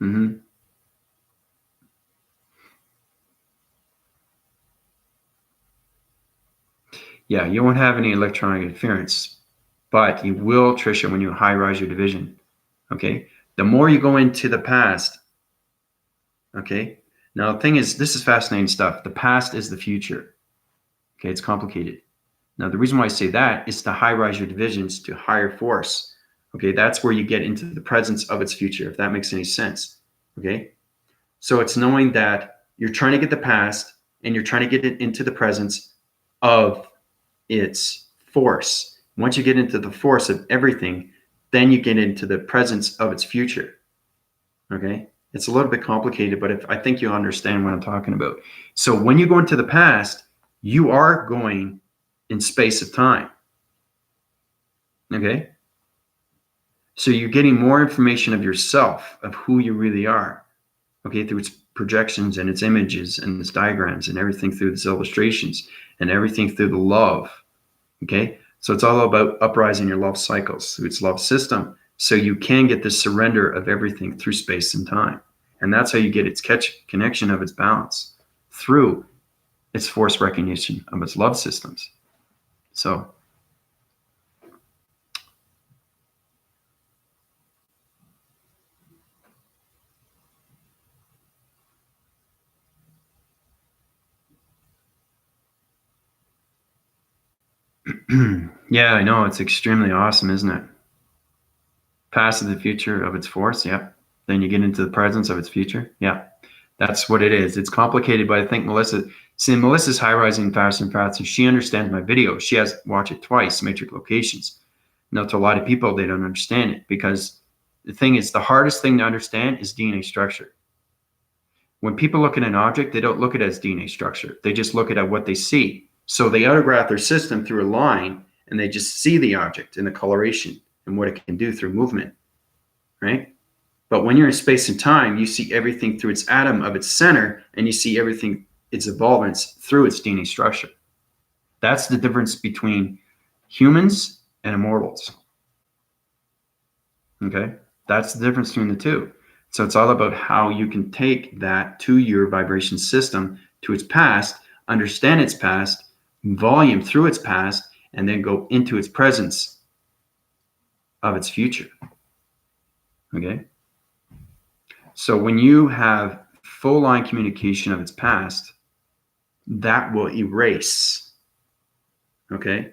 Mm-hmm. Yeah, you won't have any electronic interference, but you will, Trisha, when you high rise your division. Okay. The more you go into the past, okay. Now, the thing is, this is fascinating stuff. The past is the future. Okay, it's complicated. Now, the reason why I say that is to high-rise your divisions to higher force. Okay, that's where you get into the presence of its future, if that makes any sense. Okay, so it's knowing that you're trying to get the past and you're trying to get it into the presence of its force. Once you get into the force of everything, then you get into the presence of its future. Okay, it's a little bit complicated, but I think you understand what I'm talking about. So when you go into the past, you are going in space of time. Okay, so you're getting more information of yourself, of who you really are. Okay, through its projections and its images and its diagrams and everything through its illustrations and everything through the love. Okay, so it's all about uprising your love cycles through its love system, so you can get the surrender of everything through space and time. And that's how you get its connection of its balance through its force recognition of its love systems. So yeah, I know, it's extremely awesome, isn't it? Past of the future of its force. Yeah. Then you get into the presence of its future. Yeah. That's what it is. It's complicated, but I think Melissa's high-rising faster and faster. She understands my video. She has watched it twice, matrix locations. Now, to a lot of people, they don't understand it, because the thing is, the hardest thing to understand is DNA structure. When people look at an object, they don't look at it as DNA structure. They just look at what they see. So they autograph their system through a line, and they just see the object and the coloration and what it can do through movement, right? But when you're in space and time, you see everything through its atom of its center, and you see everything, its evolvance, through its DNA structure. That's the difference between humans and immortals. Okay? That's the difference between the two. So it's all about how you can take that to your vibration system, to its past, understand its past, volume through its past, and then go into its presence of its future. Okay? So when you have full line communication of its past, that will erase. Okay?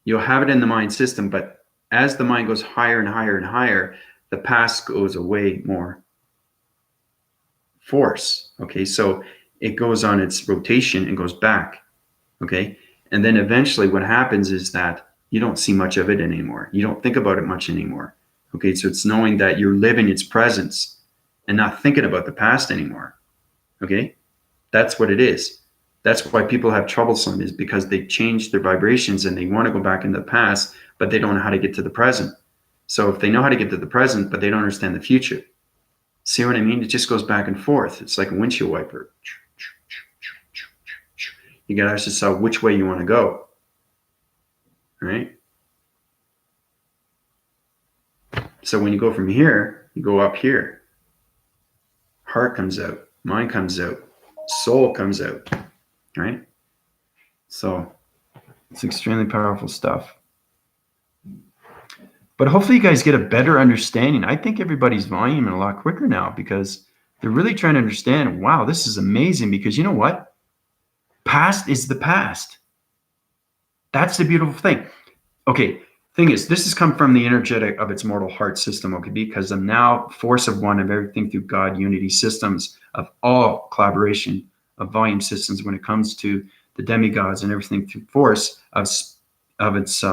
You'll have it in the mind system, but as the mind goes higher and higher and higher, the past goes away more force. Okay? So it goes on its rotation and goes back. Okay? And then eventually what happens is that you don't see much of it anymore. You don't think about it much anymore. Okay? So it's knowing that you're living its presence and not thinking about the past anymore. Okay? That's what it is. That's why people have troublesome, is because they change their vibrations and they want to go back into the past, but they don't know how to get to the present. So if they know how to get to the present, but they don't understand the future, see what I mean? It just goes back and forth. It's like a windshield wiper. You got to ask yourself which way you want to go. Right? So when you go from here, you go up here. Heart comes out, mind comes out, soul comes out, right? So it's extremely powerful stuff. But hopefully you guys get a better understanding. I think everybody's voluming a lot quicker now, because they're really trying to understand, wow, this is amazing, because you know what? Past is the past. That's the beautiful thing. Okay, thing is, this has come from the energetic of its mortal heart system, okay, because I'm now force of one of everything through God unity systems, of all collaboration of volume systems when it comes to the demigods and everything through force of its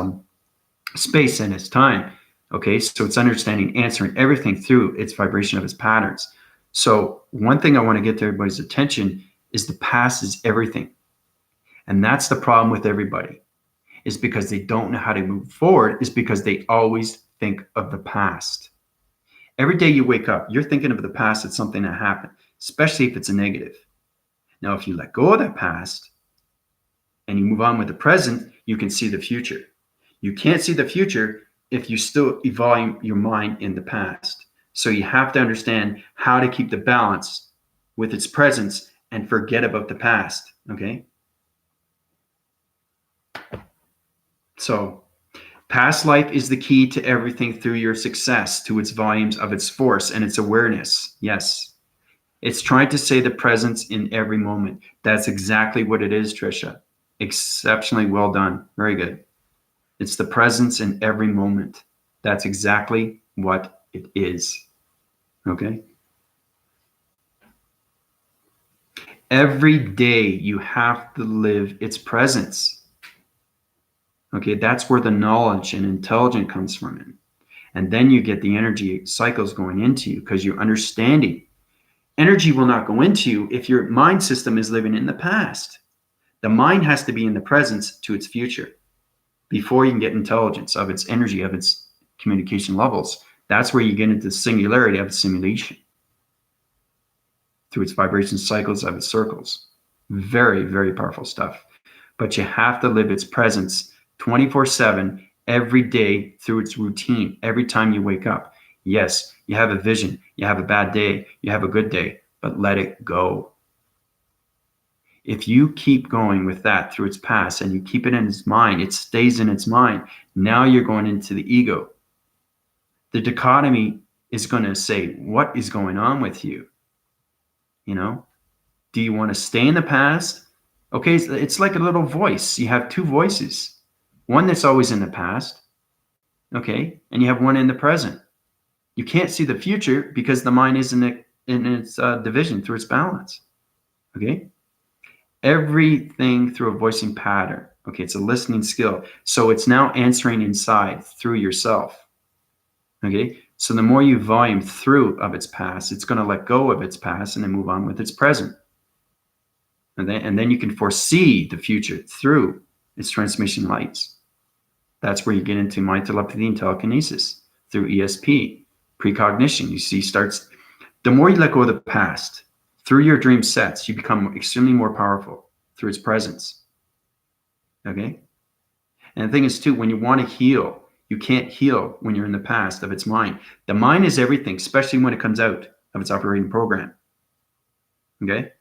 space and its time. Okay, so it's understanding, answering everything through its vibration of its patterns. So one thing I want to get to everybody's attention is the past is everything. And that's the problem with everybody, is because they don't know how to move forward, is because they always think of the past. Every day you wake up, you're thinking of the past as something that happened, especially if it's a negative. Now, if you let go of that past and you move on with the present, you can see the future. You can't see the future if you still evolve your mind in the past. So you have to understand how to keep the balance with its presence and forget about the past, okay? So past life is the key to everything through your success, to its volumes of its force and its awareness. Yes. It's trying to say the presence in every moment. That's exactly what it is, Trisha. Exceptionally well done. Very good. It's the presence in every moment. That's exactly what it is. Okay? Every day you have to live its presence. Okay, that's where the knowledge and intelligence comes from. And then you get the energy cycles going into you because you're understanding. Energy will not go into you if your mind system is living in the past. The mind has to be in the presence to its future before you can get intelligence of its energy, of its communication levels. That's where you get into the singularity of its simulation through its vibration cycles of its circles. Very, very powerful stuff. But you have to live its presence 24/7 every day through its routine, every time you wake up. Yes, you have a vision, you have a bad day, you have a good day, but let it go. If you keep going with that through its past and you keep it in its mind, it stays in its mind. Now you're going into the ego. The dichotomy is going to say, what is going on with you? You know, do you want to stay in the past? Okay, it's like a little voice. You have two voices, one that's always in the past, okay, and you have one in the present. You can't see the future because the mind is in its division through its balance, okay? Everything through a voicing pattern, okay? It's a listening skill. So it's now answering inside through yourself, okay? So the more you volume through of its past, it's going to let go of its past and then move on with its present. And then you can foresee the future through its transmission lights. That's where you get into mind telepathy and telekinesis through ESP, precognition. You see, the more you let go of the past through your dream sets, you become extremely more powerful through its presence. Okay? And the thing is, too, when you want to heal, you can't heal when you're in the past of its mind. The mind is everything, especially when it comes out of its operating program. Okay?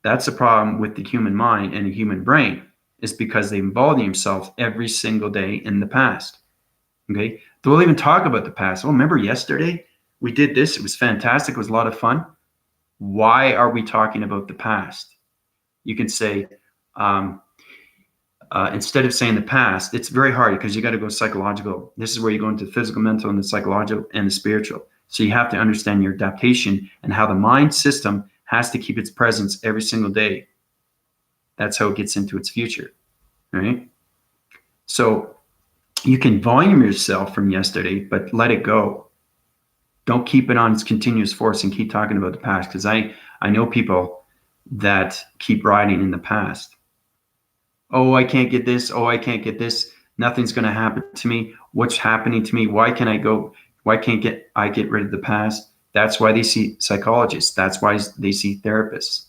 That's the problem with the human mind and the human brain, is because they embody themselves every single day in the past. Okay? They'll even talk about the past. Oh, remember yesterday? We did this. It was fantastic. It was a lot of fun. Why are we talking about the past? You can say, instead of saying the past, it's very hard because you got to go psychological. This is where you go into the physical, mental, and the psychological and the spiritual. So you have to understand your adaptation and how the mind system has to keep its presence every single day. That's how it gets into its future, right? So you can volume yourself from yesterday, but let it go. Don't keep it on its continuous force and keep talking about the past, because I know people that keep riding in the past. Oh, I can't get this. Oh, I can't get this. Nothing's going to happen to me. What's happening to me? Why can't I get rid of the past? That's why they see psychologists. That's why they see therapists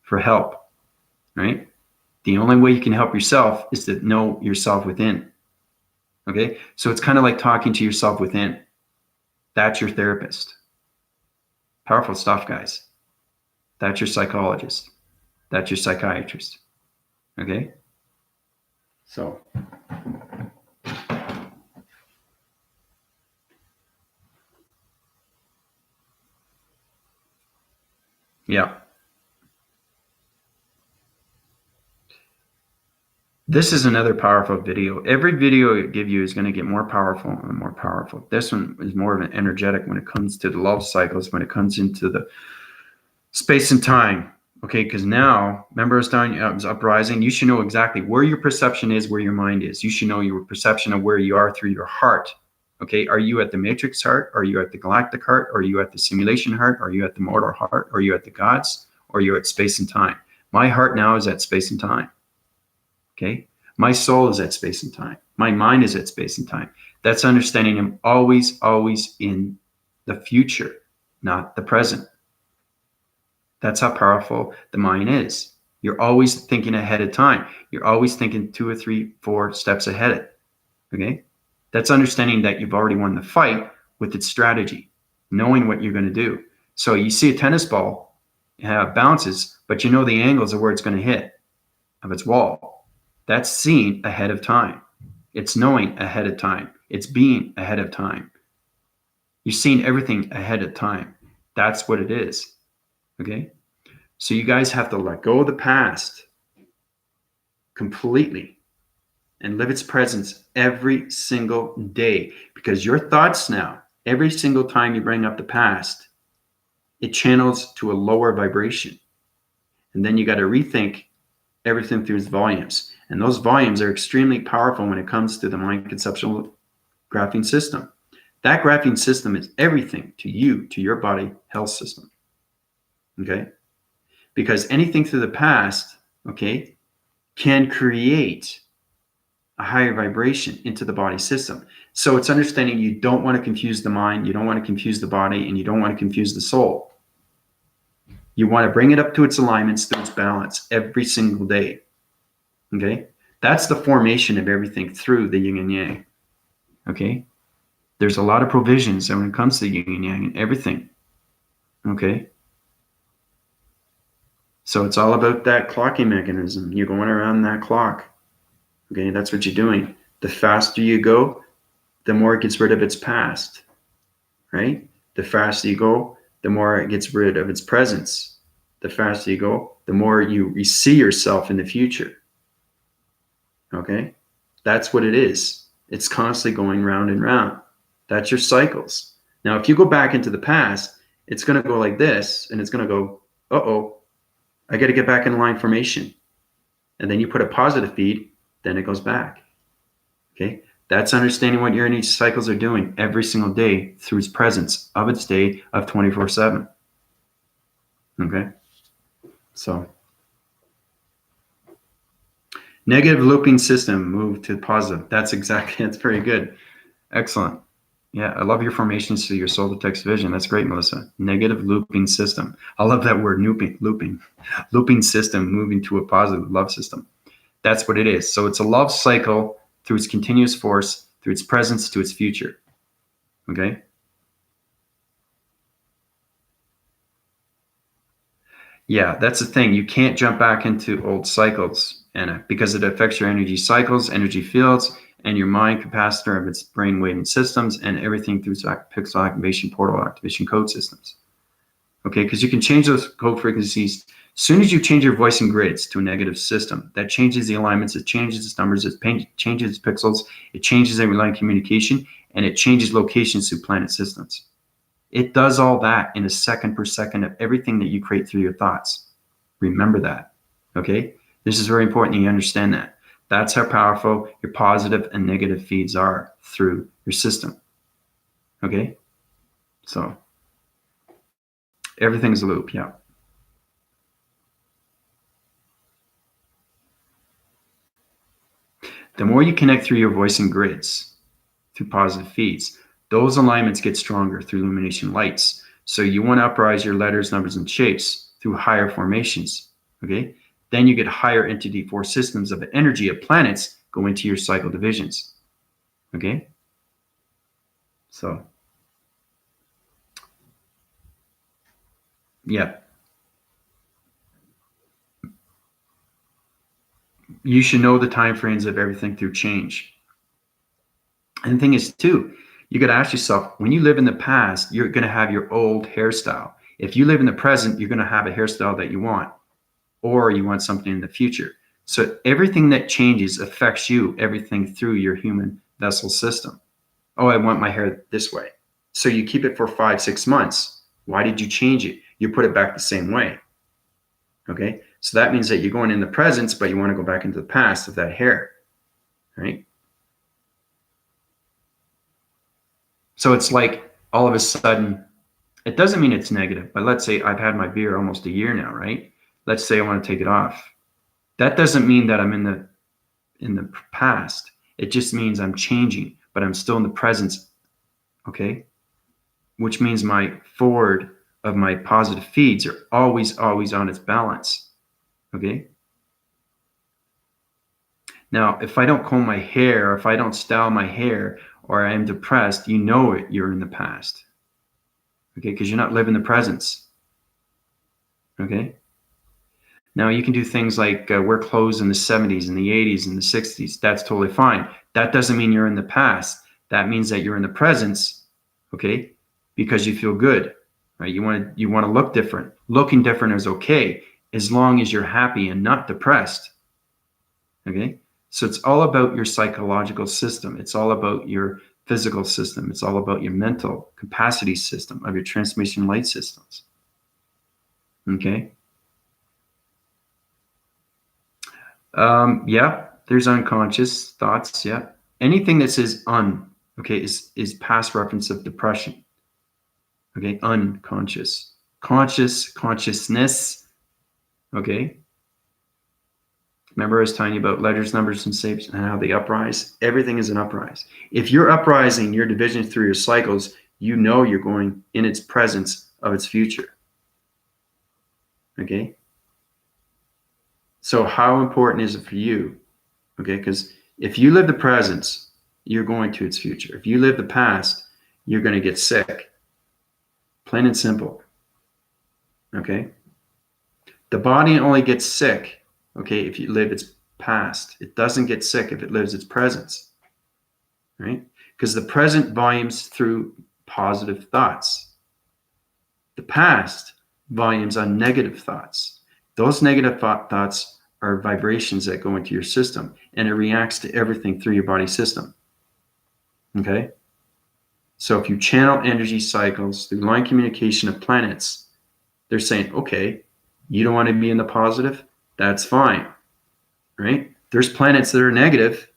for help, right? The only way you can help yourself is to know yourself within. Okay? So it's kind of like talking to yourself within. That's your therapist. Powerful stuff, guys. That's your psychologist. That's your psychiatrist. Okay? So yeah. This is another powerful video. Every video I give you is going to get more powerful and more powerful. This one is more of an energetic when it comes to the love cycles, when it comes into the space and time. Okay, because now, remember I was uprising, you should know exactly where your perception is, where your mind is. You should know your perception of where you are through your heart. Okay, are you at the matrix heart? Are you at the galactic heart? Are you at the simulation heart? Are you at the mortal heart? Are you at the gods? Or are you at space and time? My heart now is at space and time. Okay, my soul is at space and time. My mind is at space and time. That's understanding I'm always, always in the future, not the present. That's how powerful the mind is. You're always thinking ahead of time. You're always thinking 2 or 3, 4 steps ahead. Okay? That's understanding that you've already won the fight with its strategy, knowing what you're going to do. So you see a tennis ball, it bounces, but you know the angles of where it's going to hit of its wall. That's seeing ahead of time. It's knowing ahead of time. It's being ahead of time. You're seeing everything ahead of time. That's what it is. Okay? So you guys have to let go of the past. completely and live its presence every single day, because your thoughts now, every single time you bring up the past, it channels to a lower vibration. And then you got to rethink everything through its volumes. And those volumes are extremely powerful when it comes to the mind conceptual graphing system. That graphing system is everything to you, to your body health system. Okay? Because anything through the past, okay, can create a higher vibration into the body system. So it's understanding you don't want to confuse the mind, you don't want to confuse the body, and you don't want to confuse the soul. You want to bring it up to its alignments, to its balance every single day. Okay? That's the formation of everything through the yin and yang. Okay? There's a lot of provisions when it comes to yin and yang and everything. Okay? So it's all about that clocking mechanism. You're going around that clock. Okay? That's what you're doing. The faster you go, the more it gets rid of its past. Right? The faster you go, the more it gets rid of its presence. The faster you go, the more you see yourself in the future. Okay? That's what it is. It's constantly going round and round. That's your cycles. Now, if you go back into the past, it's going to go like this, and it's going to go, uh-oh, I got to get back in line formation. And then you put a positive feed, then it goes back. Okay? That's understanding what your energy cycles are doing every single day through its presence of its day of 24/7. Okay? So, negative looping system, move to positive. That's very good. Excellent. Yeah, I love your formations to your soul to text vision. That's great, Melissa. Negative looping system. I love that word, looping system, moving to a positive love system. That's what it is. So it's a love cycle through its continuous force, through its presence to its future. Okay? Yeah, that's the thing. You can't jump back into old cycles, Anna, because it affects your energy cycles, energy fields, and your mind capacitor of its brain waving systems, and everything through pixel activation, portal activation code systems. Okay, because you can change those code frequencies. As soon as you change your voicing grids to a negative system, that changes the alignments, it changes its numbers, it changes its pixels, it changes every line of communication, and it changes locations through planet systems. It does all that in a second per second of everything that you create through your thoughts. Remember that, okay? This is very important you understand that. That's how powerful your positive and negative feeds are through your system, okay? So everything's a loop, yeah. The more you connect through your voicing grids, through positive feeds, those alignments get stronger through illumination lights. So you want to uprise your letters, numbers, and shapes through higher formations, okay? Then you get higher entity force systems of energy of planets go into your cycle divisions, okay? So, yeah. You should know the time frames of everything through change. And the thing is, too, you got to ask yourself, when you live in the past, you're going to have your old hairstyle. If you live in the present, you're going to have a hairstyle that you want, or you want something in the future. So everything that changes affects you, everything through your human vessel system. Oh, I want my hair this way. So you keep it for 5-6 months. Why did you change it? You put it back the same way. Okay? So that means that you're going in the present, but you want to go back into the past of that hair. Right? So it's like all of a sudden, it doesn't mean it's negative, but let's say I've had my beard almost a year now, right? Let's say I want to take it off. That doesn't mean that I'm in the past. It just means I'm changing, but I'm still in the presence, okay? Which means my forward of my positive feeds are always on its balance, okay? Now, if I don't comb my hair, or if I don't style my hair, or I am depressed, you know it, you're in the past, okay? Because you're not living the presence, okay? Now, you can do things like wear clothes in the 70s and the 80s and the 60s. That's totally fine. That doesn't mean you're in the past. That means that you're in the presence, okay? Because you feel good, right? You want to look different. Looking different is okay as long as you're happy and not depressed, Okay? So it's all about your psychological system. It's all about your physical system. It's all about your mental capacity system of your transmission light systems. Okay? Yeah, there's unconscious thoughts. Yeah. Anything that says okay, is past reference of depression. Okay, unconscious. Conscious, consciousness. Okay. Remember I was telling you about letters, numbers, and shapes and how they uprise? Everything is an uprise. If you're uprising your division through your cycles, you know you're going in its presence of its future. Okay? So how important is it for you? Okay, because if you live the presence, you're going to its future. If you live the past, you're going to get sick. Plain and simple. Okay? The body only gets sick, okay, if you live its past. It doesn't get sick if it lives its presence. Right? Because the present volumes through positive thoughts. The past volumes on negative thoughts. Those negative thoughts are vibrations that go into your system, and it reacts to everything through your body system. Okay? So if you channel energy cycles through line communication of planets, they're saying, okay, you don't want to be in the positive? That's fine. Right? There's planets that are negative.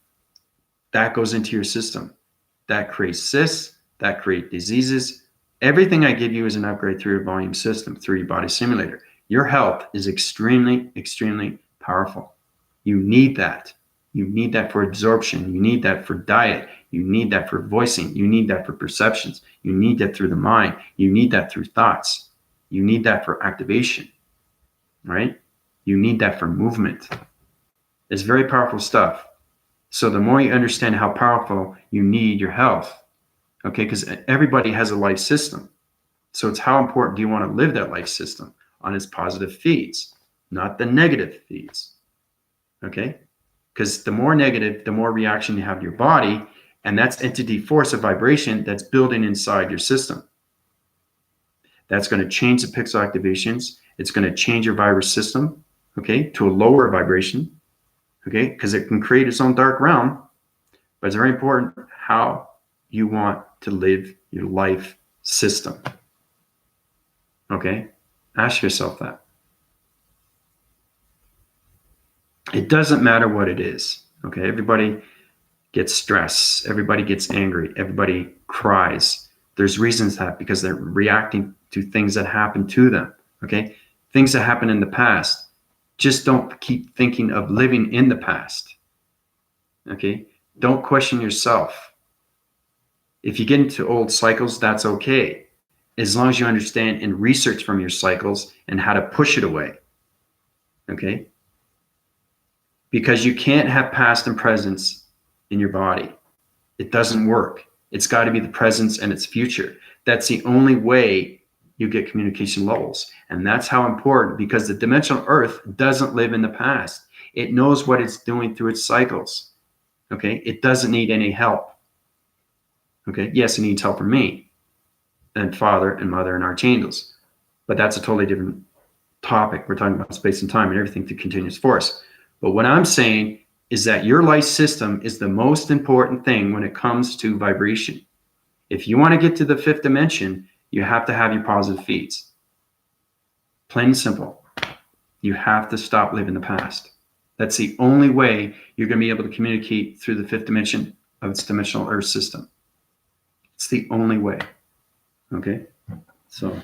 That goes into your system. That creates cysts, that creates diseases. Everything I give you is an upgrade through your volume system, through your body simulator. Your health is extremely, extremely powerful. You need that. You need that for absorption. You need that for diet. You need that for voicing. You need that for perceptions. You need that through the mind. You need that through thoughts. You need that for activation, right? You need that for movement. It's very powerful stuff. So the more you understand how powerful you need your health, okay, because everybody has a life system. So it's how important do you want to live that life system on its positive feeds, not the negative feeds, okay? Because the more negative, the more reaction you have to your body, and that's entity force of vibration that's building inside your system. That's going to change the pixel activations. It's going to change your virus system, okay, to a lower vibration, okay, because it can create its own dark realm. But it's very important how you want to live your life system. Okay? Ask yourself that. It doesn't matter what it is. Okay? Everybody gets stressed. Everybody gets angry. Everybody cries. There's reasons that because they're reacting to things that happen to them. Okay? Things that happen in the past. Just don't keep thinking of living in the past. Okay? Don't question yourself. If you get into old cycles, that's okay. As long as you understand and research from your cycles and how to push it away. Okay? Because you can't have past and presence in your body. It doesn't work. It's got to be the presence and its future. That's the only way you get communication levels. And that's how important, because the dimensional earth doesn't live in the past. It knows what it's doing through its cycles. Okay? It doesn't need any help. Okay? Yes, it needs help from me and Father and Mother and archangels. But that's a totally different topic. We're talking about space and time and everything through continuous force. But what I'm saying is that your life system is the most important thing when it comes to vibration. If you want to get to the fifth dimension, you have to have your positive feeds. Plain and simple. You have to stop living the past. That's the only way you're going to be able to communicate through the fifth dimension of its dimensional earth system. It's the only way. Okay? So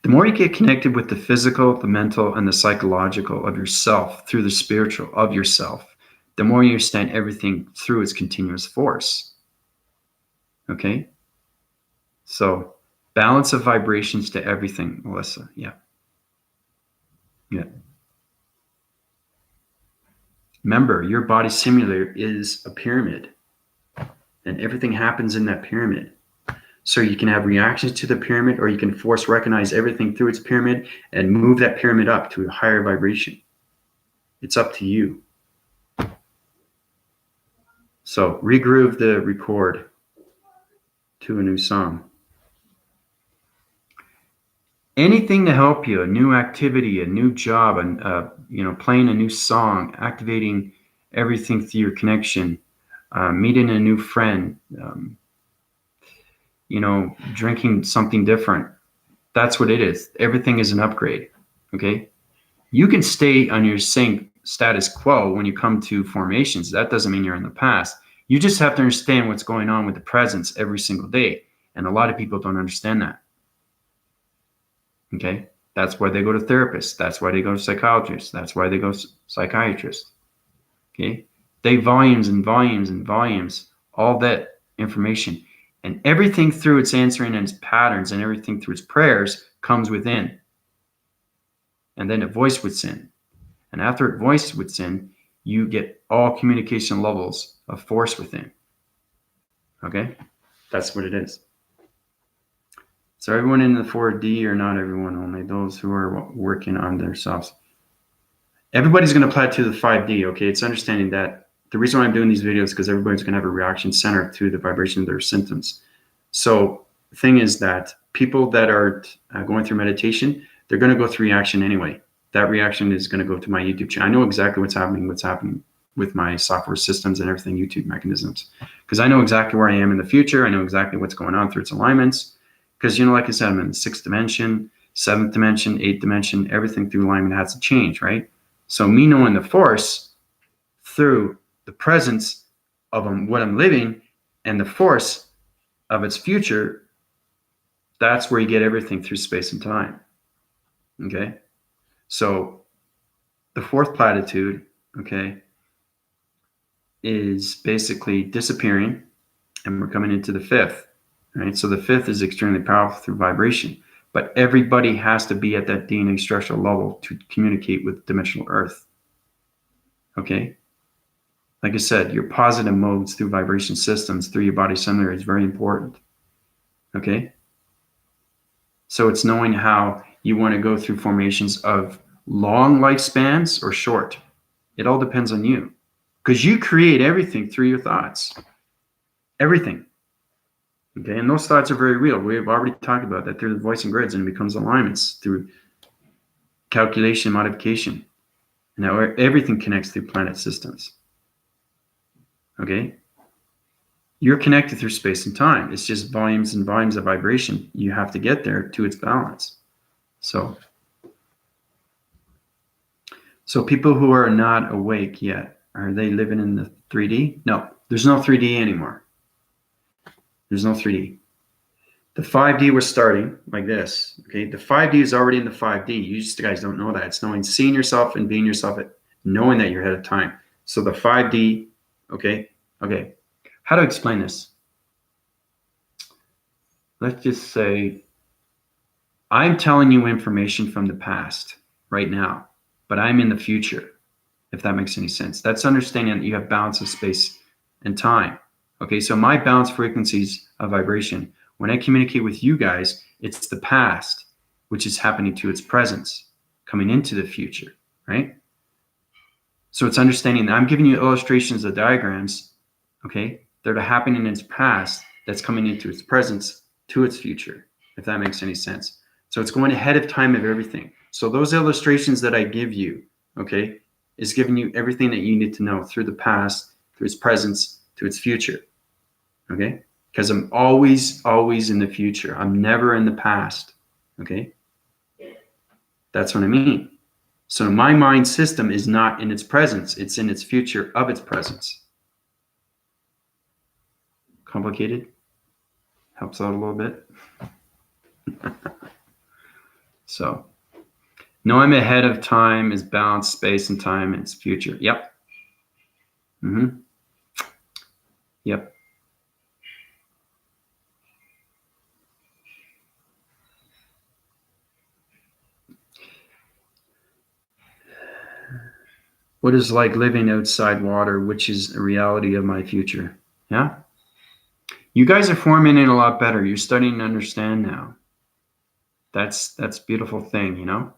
the more you get connected with the physical, the mental, and the psychological of yourself through the spiritual of yourself, the more you understand everything through its continuous force. Okay? So balance of vibrations to everything, Melissa. Yeah. Yeah. Remember, your body simulator is a pyramid, and everything happens in that pyramid. So you can have reactions to the pyramid, or you can force recognize everything through its pyramid and move that pyramid up to a higher vibration. It's up to you. So regroove the record to a new song. Anything to help you, a new activity, a new job, and playing a new song, activating everything through your connection, meeting a new friend, drinking something different. That's what it is. Everything is an upgrade. Okay. You can stay on your same status quo when you come to formations. That doesn't mean you're in the past. You just have to understand what's going on with the presence every single day. And a lot of people don't understand that. Okay. That's why they go to therapists. That's why they go to psychologists. That's why they go to psychiatrists. Okay. They volumes and volumes and volumes, all that information. And everything through its answering and its patterns and everything through its prayers comes within. And then a voice would sin. And after it voice would sin, you get all communication levels of force within. Okay? That's what it is. So everyone in the 4D, or not everyone, only those who are working on themselves. Everybody's going to apply to the 5D, okay? It's understanding that the reason why I'm doing these videos is because everybody's going to have a reaction center to the vibration of their symptoms. So the thing is that people that are going through meditation, they're going to go through reaction anyway. That reaction is going to go to my YouTube channel. I know exactly what's happening with my software systems and everything, YouTube mechanisms, because I know exactly where I am in the future. I know exactly what's going on through its alignments. Because, like I said, I'm in the 6th dimension, 7th dimension, 8th dimension, everything through alignment has to change, right? So me knowing the force through the presence of what I'm living and the force of its future, that's where you get everything through space and time. Okay? So the 4th platitude, okay, is basically disappearing, and we're coming into the 5th, right? So the 5th is extremely powerful through vibration, but everybody has to be at that DNA structural level to communicate with dimensional Earth. Okay? Like I said, your positive modes through vibration systems through your body center is very important. Okay? So it's knowing how you want to go through formations of long lifespans or short. It all depends on you, because you create everything through your thoughts. Everything. Okay, and those thoughts are very real. We've already talked about that through the voicing grids, and it becomes alignments through calculation, modification. Now everything connects through planet systems. Okay? You're connected through space and time. It's just volumes and volumes of vibration. You have to get there to its balance. So people who are not awake yet, are they living in the 3D? No, there's no 3D anymore. There's no 3D. The 5D was starting like this. Okay, the 5D is already in the 5D. You just guys don't know that. It's knowing, seeing yourself and being yourself, knowing that you're ahead of time. So the 5D, okay. How to explain this? Let's just say I'm telling you information from the past right now, but I'm in the future, if that makes any sense. That's understanding that you have balance of space and time. Okay, so my balance frequencies of vibration, when I communicate with you guys, it's the past, which is happening to its presence, coming into the future, right? So it's understanding that I'm giving you illustrations of diagrams, okay, that are happening in its past, that's coming into its presence to its future, if that makes any sense. So it's going ahead of time of everything. So those illustrations that I give you, okay, is giving you everything that you need to know through the past, through its presence, to its future, okay? Because I'm always in the future. I'm never in the past, okay? That's what I mean. So my mind system is not in its presence. It's in its future of its presence. Complicated? Helps out a little bit. So, no, I'm ahead of time is balanced space and time and its future. Yep. Yep. What is like living outside water, which is a reality of my future? Yeah. You guys are forming it a lot better. You're starting to understand now. That's a beautiful thing, you know?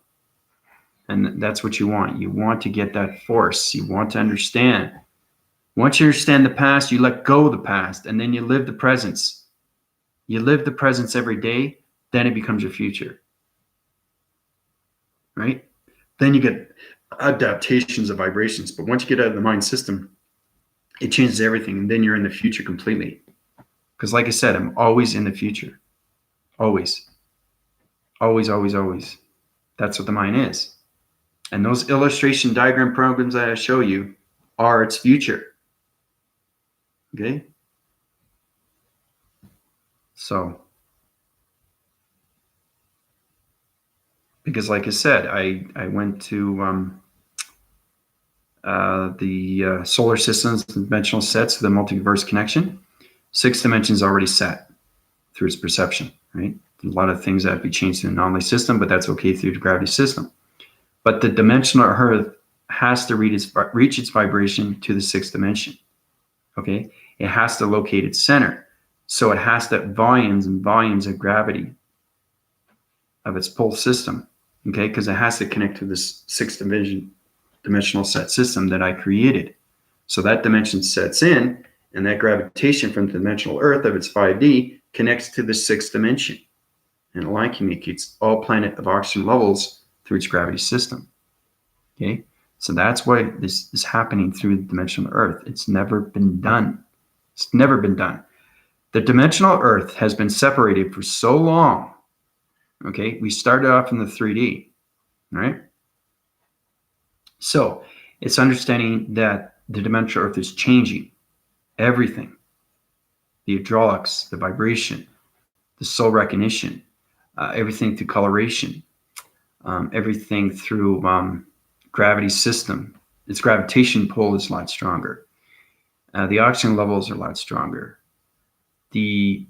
And that's what you want. You want to get that force. You want to understand. Once you understand the past, you let go of the past, and then you live the presence. You live the presence every day, then it becomes your future. right? Then you get adaptations of vibrations. But once you get out of the mind system, it changes everything. And then you're in the future completely. Because like I said, I'm always in the future. Always. Always, always, always. That's what the mind is. And those illustration diagram programs that I show you are its future. Okay? So, because like I said, I went to the solar systems, dimensional sets, the multiverse connection. 6 dimensions already set through its perception, right? A lot of things that have to be changed in the anomaly system, but that's okay through the gravity system. But the dimensional Earth has to reach its vibration to the 6th dimension. Okay? It has to locate its center. So it has to volumes and volumes of gravity of its pole system. Okay? Because it has to connect to this 6th dimensional set system that I created. So that dimension sets in, and that gravitation from the dimensional Earth of its 5D connects to the 6th dimension. And the line communicates all planet of oxygen levels through its gravity system. Okay? So that's why this is happening through the dimensional Earth. It's never been done. It's never been done. The dimensional Earth has been separated for so long. Okay? We started off in the 3D, right? So it's understanding that the dimensional Earth is changing everything. The hydraulics, the vibration, the soul recognition, everything through coloration, everything through gravity system. Its gravitation pull is a lot stronger. The oxygen levels are a lot stronger. The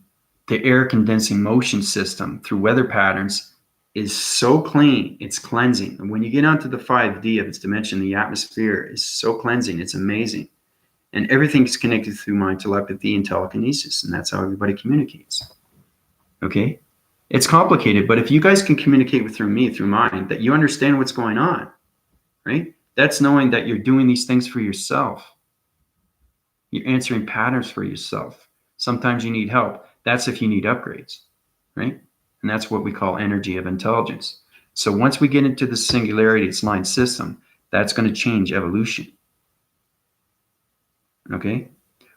air condensing motion system through weather patterns is so clean, it's cleansing. And when you get onto the 5D of its dimension, the atmosphere is so cleansing, it's amazing. And everything's connected through mind telepathy and telekinesis, and that's how everybody communicates. Okay? It's complicated, but if you guys can communicate through me, through mind, that you understand what's going on, right? That's knowing that you're doing these things for yourself. You're answering patterns for yourself. Sometimes you need help. That's if you need upgrades, right? And that's what we call energy of intelligence. So once we get into the singularity, its line system, that's going to change evolution. Okay?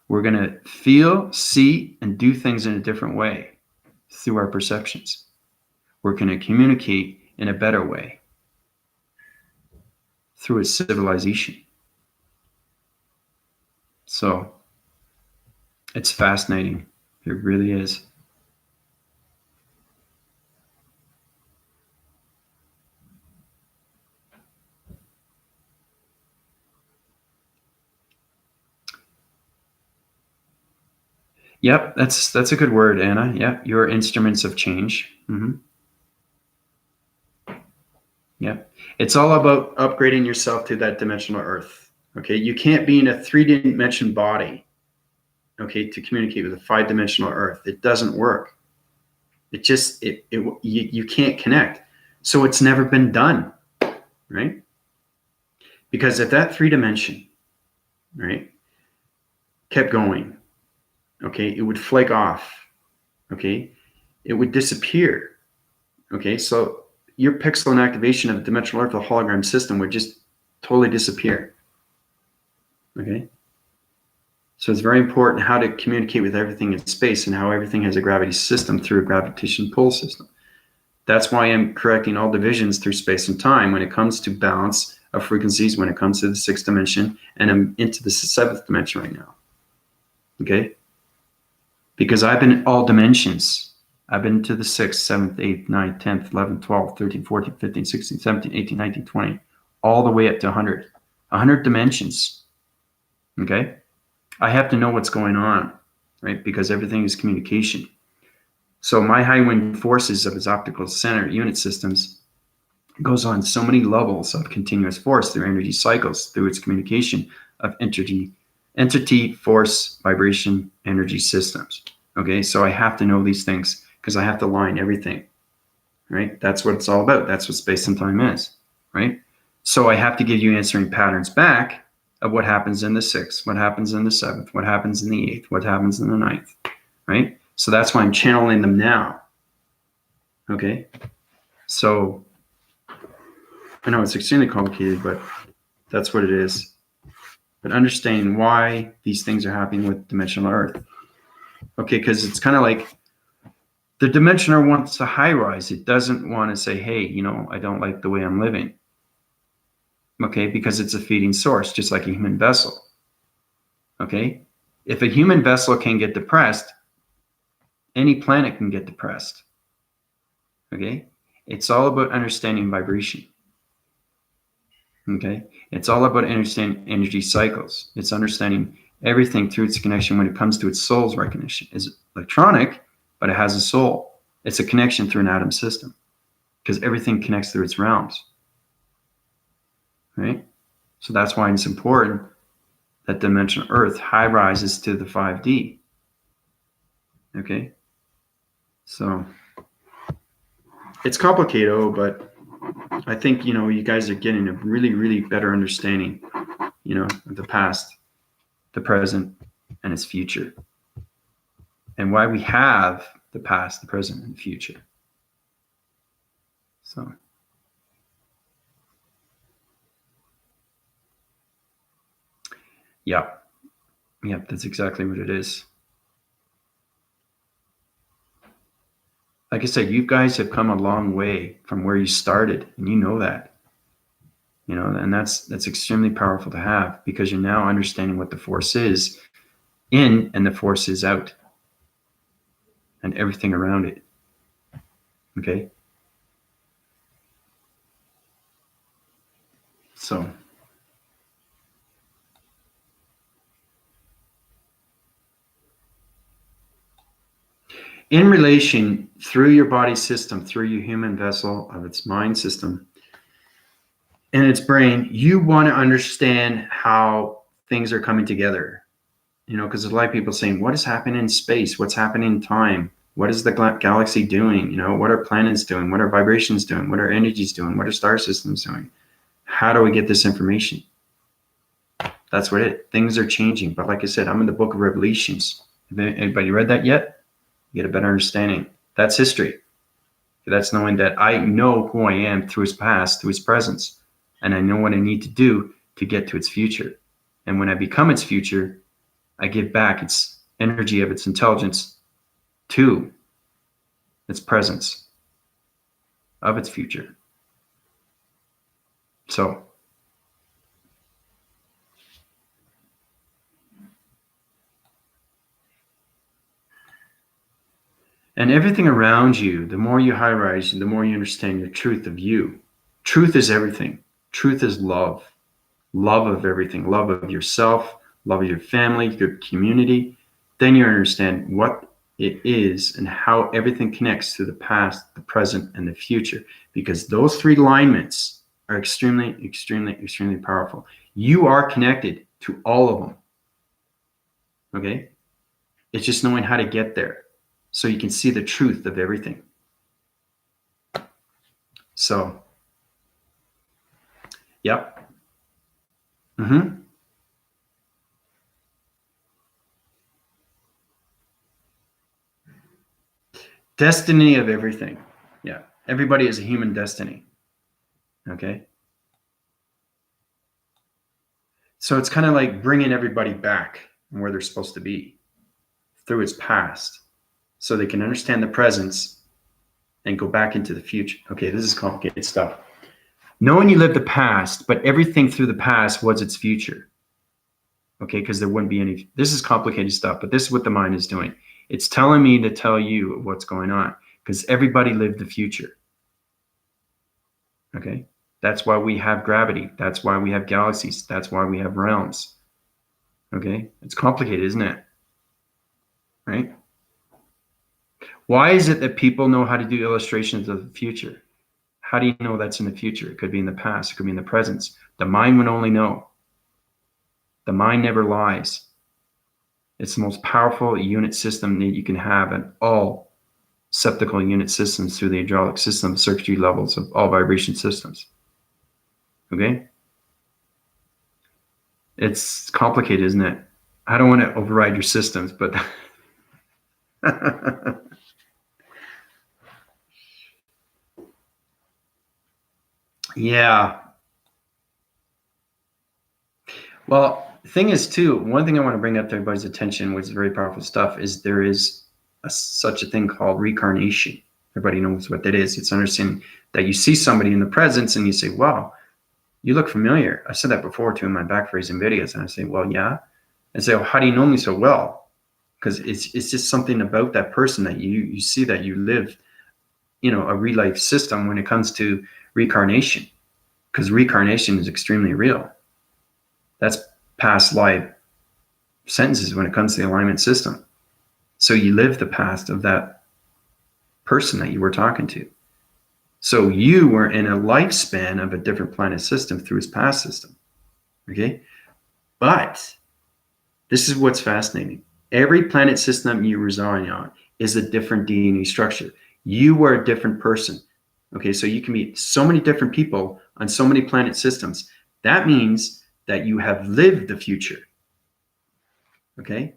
We're going to feel, see, and do things in a different way through our perceptions. We're going to communicate in a better way through its civilization. So it's fascinating. It really is. Yep, that's a good word, Anna. Yeah, you're instruments of change. Mm-hmm. Yeah, it's all about upgrading yourself to that dimensional Earth. Okay, you can't be in a 3-dimension body. Okay, to communicate with a 5-dimensional Earth, it doesn't work. It just you can't connect. So it's never been done, right? Because if that 3-dimension, right, kept going, okay, it would flake off. Okay, it would disappear. Okay, so your pixel and activation of the dimensional Earth, the hologram system, would just totally disappear. Okay, so it's very important how to communicate with everything in space and how everything has a gravity system through a gravitation pull system. That's why I'm correcting all divisions through space and time when it comes to balance of frequencies, when it comes to the 6th dimension, and I'm into the 7th dimension right now. Okay, because I've been in all dimensions. I've been to the 6th, 7th, 8th, 9th, 10th, 11th, 12th, 13th, 14th, 15th, 16th, 17th, 18th, 19th, 20th, all the way up to 100. 100 dimensions. Okay? I have to know what's going on, right? Because everything is communication. So my high wind forces of its optical center unit systems goes on so many levels of continuous force through energy cycles, through its communication of entity, force, vibration, energy systems. Okay? So I have to know these things, because I have to line everything, right? That's what it's all about. That's what space and time is, right? So I have to give you answering patterns back of what happens in the 6th, what happens in the 7th, what happens in the 8th, what happens in the 9th, right? So that's why I'm channeling them now, okay? So I know it's extremely complicated, but that's what it is. But understanding why these things are happening with dimensional Earth. Okay, because it's kind of like the dimensional wants a high rise. It doesn't want to say, hey, you know, I don't like the way I'm living. Okay, because it's a feeding source, just like a human vessel. Okay, if a human vessel can get depressed, any planet can get depressed. Okay, it's all about understanding vibration. Okay, it's all about understanding energy cycles. It's understanding everything through its connection when it comes to its soul's recognition. It's electronic, but it has a soul. It's a connection through an atom system because everything connects through its realms. Right? So that's why it's important that dimensional Earth high rises to the 5D. Okay? So it's complicated, but I think, you know, you guys are getting a really, really better understanding, you know, of the past, the present, and its future. And why we have the past, the present, and the future. So yeah. Yeah, that's exactly what it is. Like I said, you guys have come a long way from where you started, and you know that. You know, and that's extremely powerful to have because you're now understanding what the force is in and the force is out and everything around it. Okay? So in relation through your body system, through your human vessel of its mind system and its brain, you want to understand how things are coming together. You know, because there's a lot of people saying, what is happening in space? What's happening in time? What is the galaxy doing? You know, what are planets doing? What are vibrations doing? What are energies doing? What are star systems doing? How do we get this information? That's what things are changing. But like I said, I'm in the book of Revelations. Have anybody read that yet? You get a better understanding. That's history. That's knowing that I know who I am through its past, through its presence, and I know what I need to do to get to its future. And when I become its future, I give back its energy of its intelligence to its presence of its future. So and everything around you, the more you high rise, the more you understand your truth of you. Truth is everything. Truth is love. Love of everything. Love of yourself, love of your family, your community. Then you understand what it is and how everything connects to the past, the present, and the future. Because those three alignments are extremely, extremely, extremely powerful. You are connected to all of them. Okay? It's just knowing how to get there so you can see the truth of everything. So, yep. Mm-hmm. Destiny of everything. Yeah. Everybody is a human destiny. Okay? So it's kind of like bringing everybody back where they're supposed to be through its past so they can understand the presence and go back into the future. Okay, this is complicated stuff. Knowing you live the past, but everything through the past was its future. Okay, because there wouldn't be any. This is complicated stuff, but this is what the mind is doing. It's telling me to tell you what's going on because everybody lived the future. Okay, that's why we have gravity. That's why we have galaxies. That's why we have realms. Okay, it's complicated, isn't it? Right? Why is it that people know how to do illustrations of the future? How do you know that's in the future? It could be in the past. It could be in the present. The mind would only know. The mind never lies. It's the most powerful unit system that you can have in all septical unit systems through the hydraulic system, circuitry levels of all vibration systems. Okay? It's complicated, isn't it? I don't want to override your systems, but Yeah. Well, the thing is, too, one thing I want to bring up to everybody's attention, which is very powerful stuff, is there is such a thing called reincarnation. Everybody knows what that is. It's understanding that you see somebody in the presence and you say, wow, you look familiar. I said that before too in my back phrasing videos. And I say, well, yeah. I say, well, how do you know me so well? Because it's just something about that person that you see that you live, a real life system when it comes to reincarnation. Because reincarnation is extremely real. That's past life sentences when it comes to the alignment system. So you live the past of that person that you were talking to. So you were in a lifespan of a different planet system through his past system. Okay? But this is what's fascinating. Every planet system you reside on is a different DNA structure. You were a different person. Okay, so you can meet so many different people on so many planet systems. That means that you have lived the future. Okay?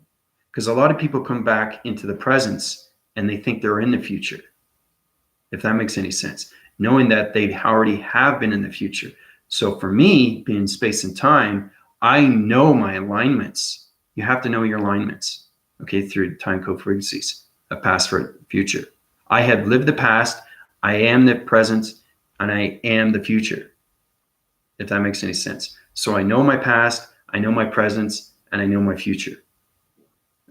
Because a lot of people come back into the presence and they think they're in the future, if that makes any sense, knowing that they already have been in the future. So for me, being space and time, I know my alignments. You have to know your alignments, okay, through time code frequencies, a past for future. I have lived the past, I am the present, and I am the future, if that makes any sense. So I know my past, I know my presence, and I know my future.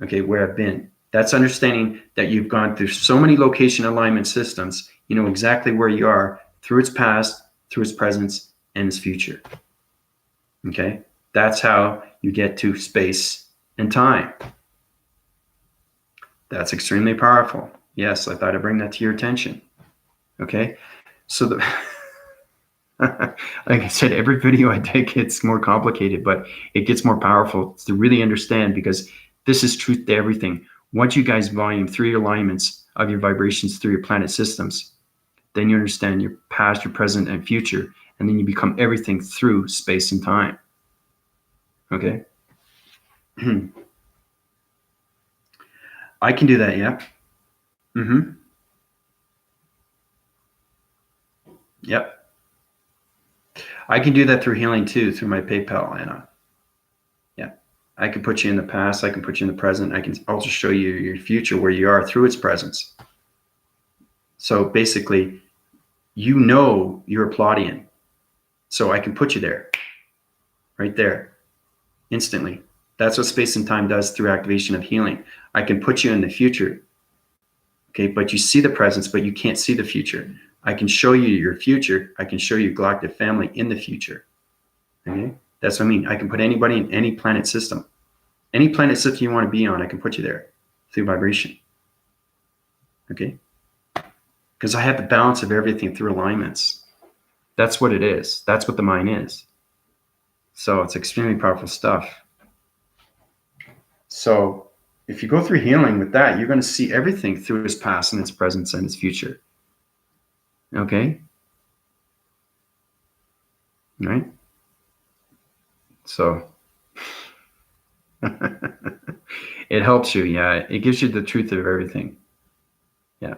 Okay, where I've been. That's understanding that you've gone through so many location alignment systems, you know exactly where you are through its past, through its presence, and its future. Okay, that's how you get to space and time. That's extremely powerful. Yes, I thought I'd bring that to your attention. Okay, so like I said, every video I take gets more complicated, but it gets more powerful to really understand, because this is truth to everything. Once you guys volume through your alignments of your vibrations through your planet systems, then you understand your past, your present, and future, and then you become everything through space and time. Okay? I can do that, yeah. Mm-hmm. Yep. I can do that through healing too, through my PayPal, Anna. Yeah. I can put you in the past, I can put you in the present, I can also show you your future where you are through its presence. So basically, you know you're a Pleiadian. So I can put you there, right there, instantly. That's what space and time does through activation of healing. I can put you in the future, okay, but you see the presence, but you can't see the future. I can show you your future. I can show you galactic family in the future. Okay, that's what I mean. I can put anybody in any planet system. Any planet system you want to be on, I can put you there through vibration. Okay, because I have the balance of everything through alignments. That's what it is. That's what the mind is. So it's extremely powerful stuff. So if you go through healing with that, you're going to see everything through its past and its presence and its future. Okay? Right? So it helps you. Yeah. It gives you the truth of everything. Yeah.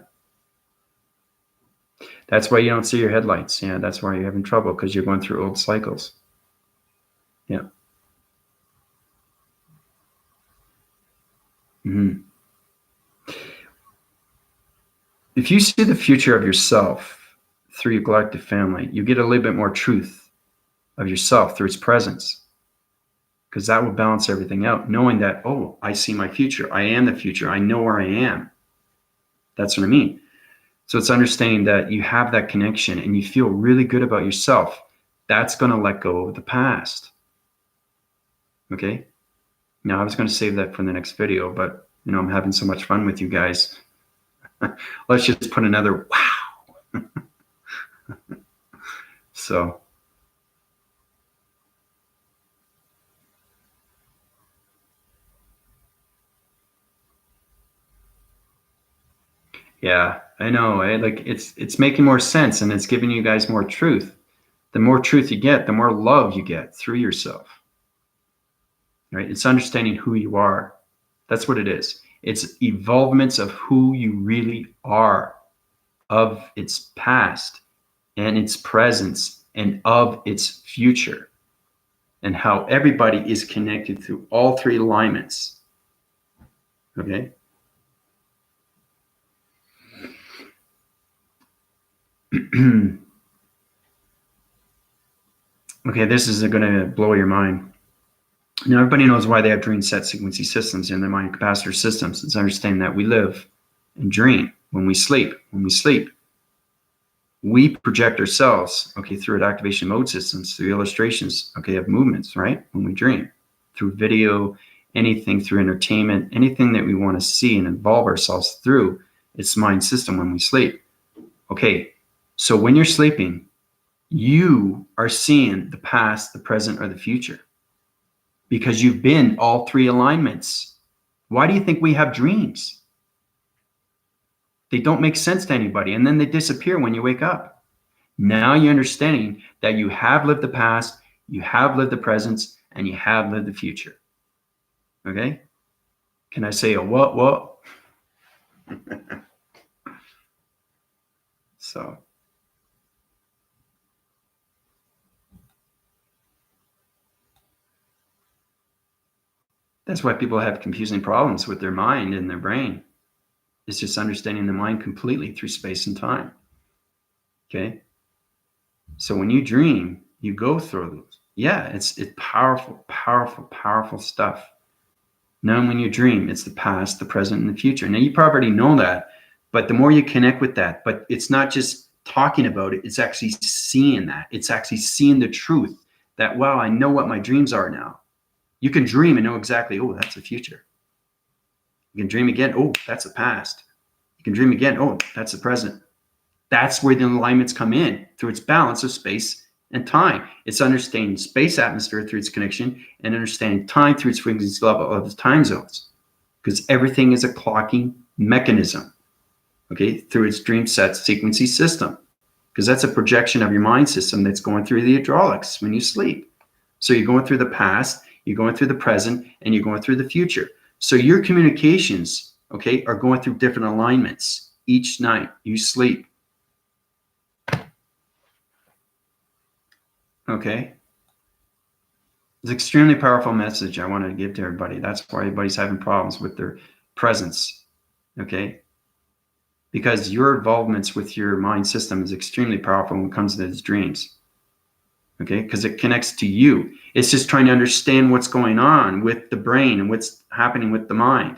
That's why you don't see your headlights. Yeah. That's why you're having trouble, because you're going through old cycles. Yeah. Mm-hmm. If you see the future of yourself through your galactic family, you get a little bit more truth of yourself through its presence, because that will balance everything out, knowing that, oh, I see my future. I am the future. I know where I am. That's what I mean. So it's understanding that you have that connection and you feel really good about yourself. That's going to let go of the past. Okay. Now, I was going to save that for the next video, but I'm having so much fun with you guys. Let's just put another wow. So yeah, I know. Like it's making more sense, and it's giving you guys more truth. The more truth you get, the more love you get through yourself. Right? It's understanding who you are. That's what it is. It's evolvements of who you really are, of its past and its presence and of its future, and how everybody is connected through all three alignments. Okay? Okay, this is going to blow your mind. Now, everybody knows why they have dream set sequencing systems in their mind capacitor systems. It's understanding that we live and dream when we sleep. When we sleep, we project ourselves, okay, through activation mode systems, through illustrations, okay, of movements, right? When we dream, through video, anything, through entertainment, anything that we want to see and involve ourselves through, it's mind system when we sleep. Okay, so when you're sleeping, you are seeing the past, the present, or the future because you've been all three alignments. Why do you think we have dreams? They don't make sense to anybody, and then they disappear when you wake up. Now you're understanding that you have lived the past, you have lived the present, and you have lived the future. Okay? Can I say a what? So that's why people have confusing problems with their mind and their brain. It's just understanding the mind completely through space and time. Okay? So when you dream, you go through those. Yeah, it's powerful, powerful, powerful stuff. Now, when you dream, it's the past, the present, and the future. Now, you probably know that, but the more you connect with that, but it's not just talking about it, it's actually seeing that. It's actually seeing the truth that, wow, I know what my dreams are now. You can dream and know exactly, oh, that's the future. You can dream again, oh, that's the past. You can dream again, oh, that's the present. That's where the alignments come in through its balance of space and time. It's understanding space atmosphere through its connection and understanding time through its frequency level of the time zones, because everything is a clocking mechanism, okay, through its dream set sequencing system, because that's a projection of your mind system that's going through the hydraulics when you sleep. So you're going through the past, you're going through the present, and you're going through the future. So your communications, okay, are going through different alignments each night you sleep. Okay. It's an extremely powerful message I want to give to everybody. That's why everybody's having problems with their presence. Okay. Because your involvements with your mind system is extremely powerful when it comes to these dreams. Okay. Because it connects to you. It's just trying to understand what's going on with the brain and what's happening with the mind.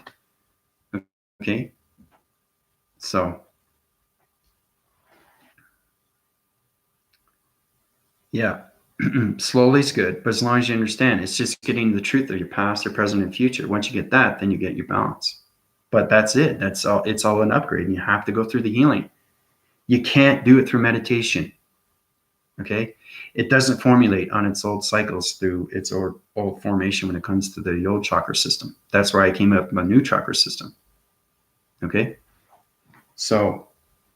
Okay. So, yeah. Slowly is good, but as long as you understand, it's just getting the truth of your past, your present, and future. Once you get that, then you get your balance. But that's it. That's all. It's all an upgrade, and you have to go through the healing. You can't do it through meditation. Okay, it doesn't formulate on its old cycles through its old formation when it comes to the old chakra system. That's why I came up with a new chakra system. Okay, so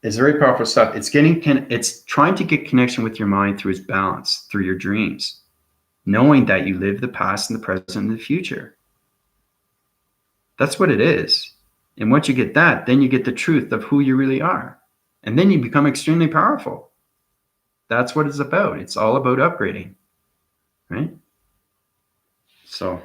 it's very powerful stuff. It's trying to get connection with your mind through its balance, through your dreams, knowing that you live the past and the present and the future. That's what it is. And once you get that, then you get the truth of who you really are. And then you become extremely powerful. That's what it's about. It's all about upgrading, right? So,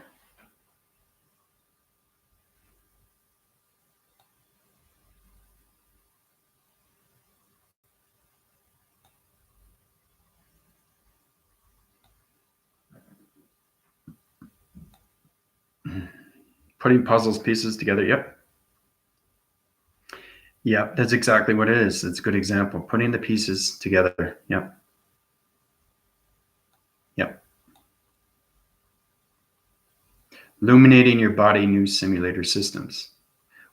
putting puzzles pieces together. Yep. Yep. That's exactly what it is. It's a good example. Putting the pieces together. Yep. Yep. Illuminating your body new simulator systems.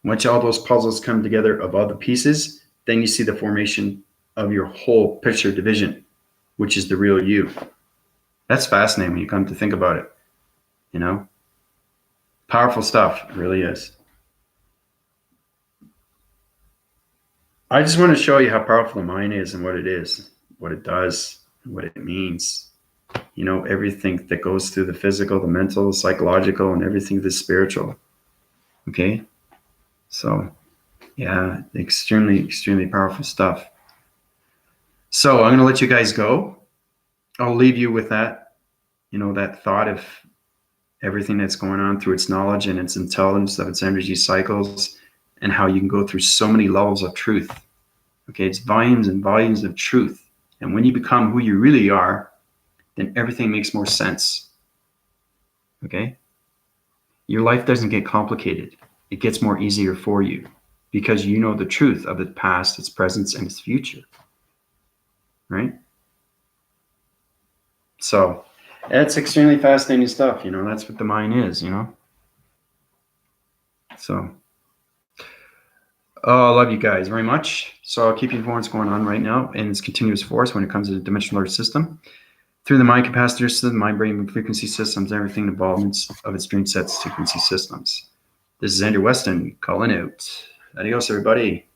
Once all those puzzles come together of all the pieces, then you see the formation of your whole picture division, which is the real you. That's fascinating when you come to think about it. You know, powerful stuff. It really is. I just want to show you how powerful the mind is and what it is, what it does, what it means. You know, everything that goes through the physical, the mental, the psychological, and everything that's spiritual. Okay? So, yeah, extremely, extremely powerful stuff. So I'm going to let you guys go. I'll leave you with that, that thought of everything that's going on through its knowledge and its intelligence of its energy cycles, and how you can go through so many levels of truth. Okay, it's volumes and volumes of truth. And when you become who you really are, then everything makes more sense. Okay? Your life doesn't get complicated. It gets more easier for you because you know the truth of its past, its present, and its future. Right? So it's extremely fascinating stuff. That's what the mind is, So, I love you guys very much. So I'll keep you informed what's going on right now in this continuous force when it comes to the dimensional nervous system. Through the mind capacitor system, mind brain frequency systems, everything involvements of its dream set frequency systems. This is Andrew Weston calling out. Adios, everybody.